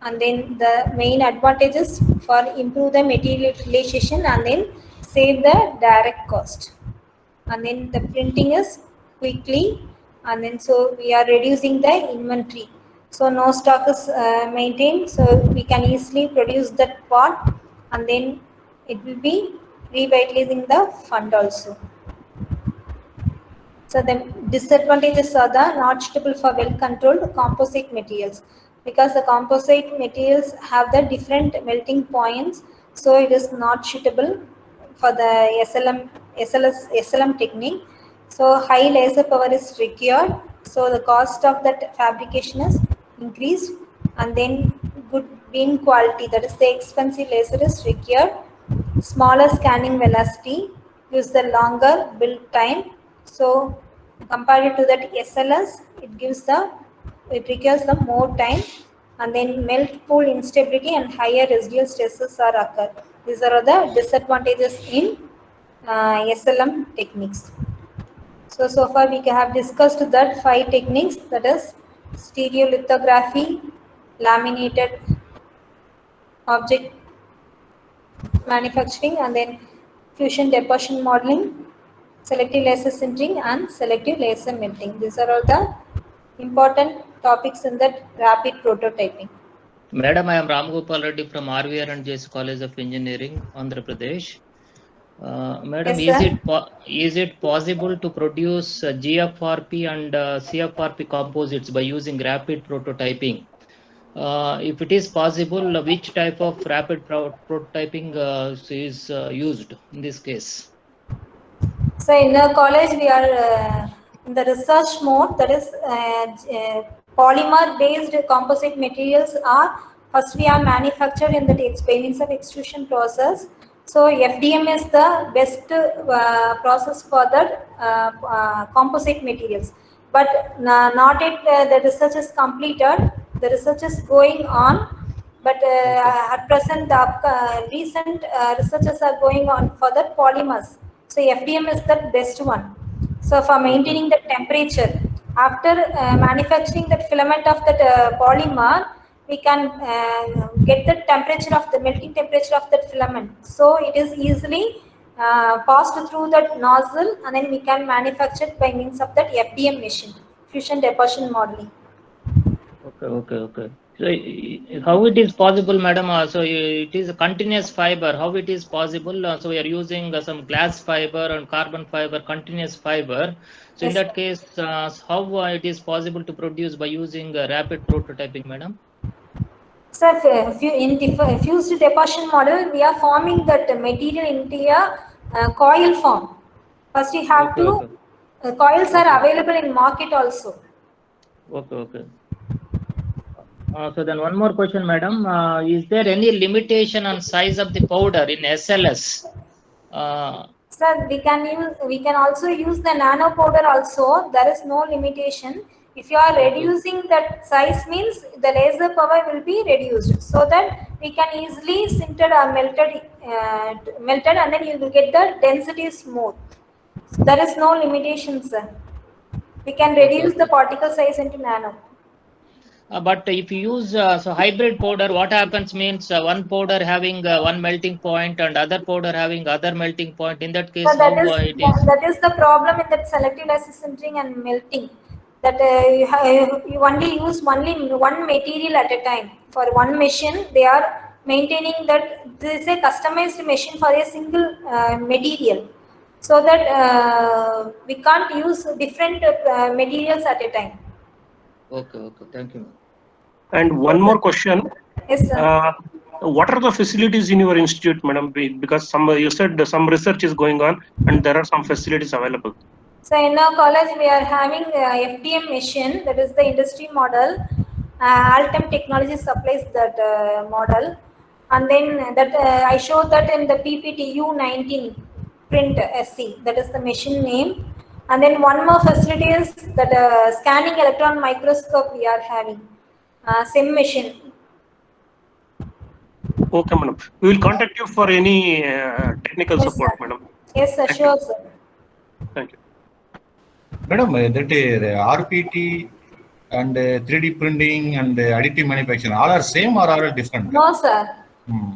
And then the main advantages for improve the material utilization and then save the direct cost. And then the printing is quickly, and then so we are reducing the inventory. So no stock is maintained, so we can easily produce that part, and then it will be revitalizing the fund also. So the disadvantages are the not suitable for well-controlled composite materials, because the composite materials have the different melting points, so it is not suitable for the SLM technique. So high laser power is required, so the cost of that fabrication is increased, and then good beam quality, that is the expensive laser is required. Smaller scanning velocity gives the longer build time. So compared to that SLS, it requires the more time, and then melt pool instability and higher residual stresses are occur. These are the disadvantages in SLM techniques. So far we have discussed that 5 techniques, that is stereolithography, laminated object manufacturing, and then fusion deposition modeling, selective laser sintering, and selective laser melting. These are all the important topics in that rapid prototyping. Madam, I am Ram Gopal Reddy from RVR and JS College of Engineering, Andhra Pradesh. Madam, Yes, is it possible to produce GFRP and CFRP composites by using rapid prototyping? If it is possible, which type of rapid prototyping is used in this case? So in the college we are in the research mode, that is polymer based composite materials are first we are manufactured in the experience of extrusion process. So FDM is the best process for the composite materials, but not yet the research is completed. The research is going on, but at present the recent researches are going on for the polymers. So FDM is the best one. So for maintaining the temperature, after manufacturing that filament of that polymer, we can get the temperature of the melting temperature of that filament. So it is easily passed through that nozzle, and then we can manufacture by means of that FDM machine, fusion deposition modeling. Okay. So how it is possible, madam? So it is a continuous fiber. How it is possible? So we are using some glass fiber and carbon fiber, continuous fiber. So in that case, how it is possible to produce by using rapid prototyping, madam? So in fused deposition model, we are forming that material into a coil form. First you have to, coils are available in market also. Okay. So then one more question, madam. Is there any limitation on size of the powder in SLS? Sir, we can also use the nano powder also. There is no limitation. If you are reducing that size, means the laser power will be reduced, so that we can easily sintered or melted, and then you will get the density smooth. So there is no limitation, sir. We can reduce the particle size into nano. But if you use so hybrid powder, what happens means one powder having one melting point and other powder having other melting point. In that case, So that is the problem in that selective laser sintering and melting. That you only use only one material at a time. For one machine, they are maintaining that this is a customized machine for a single material, so that we can't use different materials at a time. Okay. Thank you. And one more question. Yes, sir. What are the facilities in your institute, madam? Because you said some research is going on and there are some facilities available. So in our college, we are having FDM machine, that is the industry model. Altem Technology supplies that model, and then that I showed that in the PPT U19 print SC, that is the machine name. And then one more facility is that scanning electron microscope we are having, SIM machine. Okay, madam. We will contact you for any technical support, sir. madam. Yes, sir. Sure, sir. Thank you. Madam, that RPT and 3D printing and additive manufacturing, all are same or all are different? No, sir. Hmm.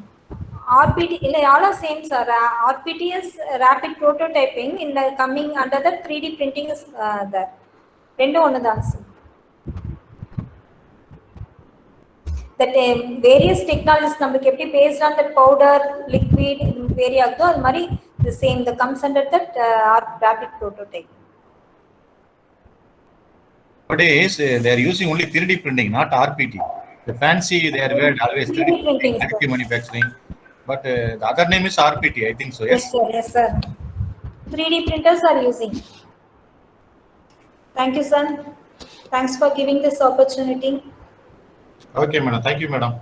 All are same, sir. RPT is rapid prototyping. In the coming under the 3D printing is there. Rendu onnu sir. That various technologies namakku eppadi based on the powder, liquid, vary agudho adu mari the same that comes under that rapid prototype. Nowadays they are using only 3D printing, not RPT. The fancy they are word always 3D printing, additive manufacturing, but the other name is RPT, I think so. Yes, Yes sir. 3D printers are using. Thank you, sir. Thanks for giving this opportunity. Okay, madam. Thank you, madam.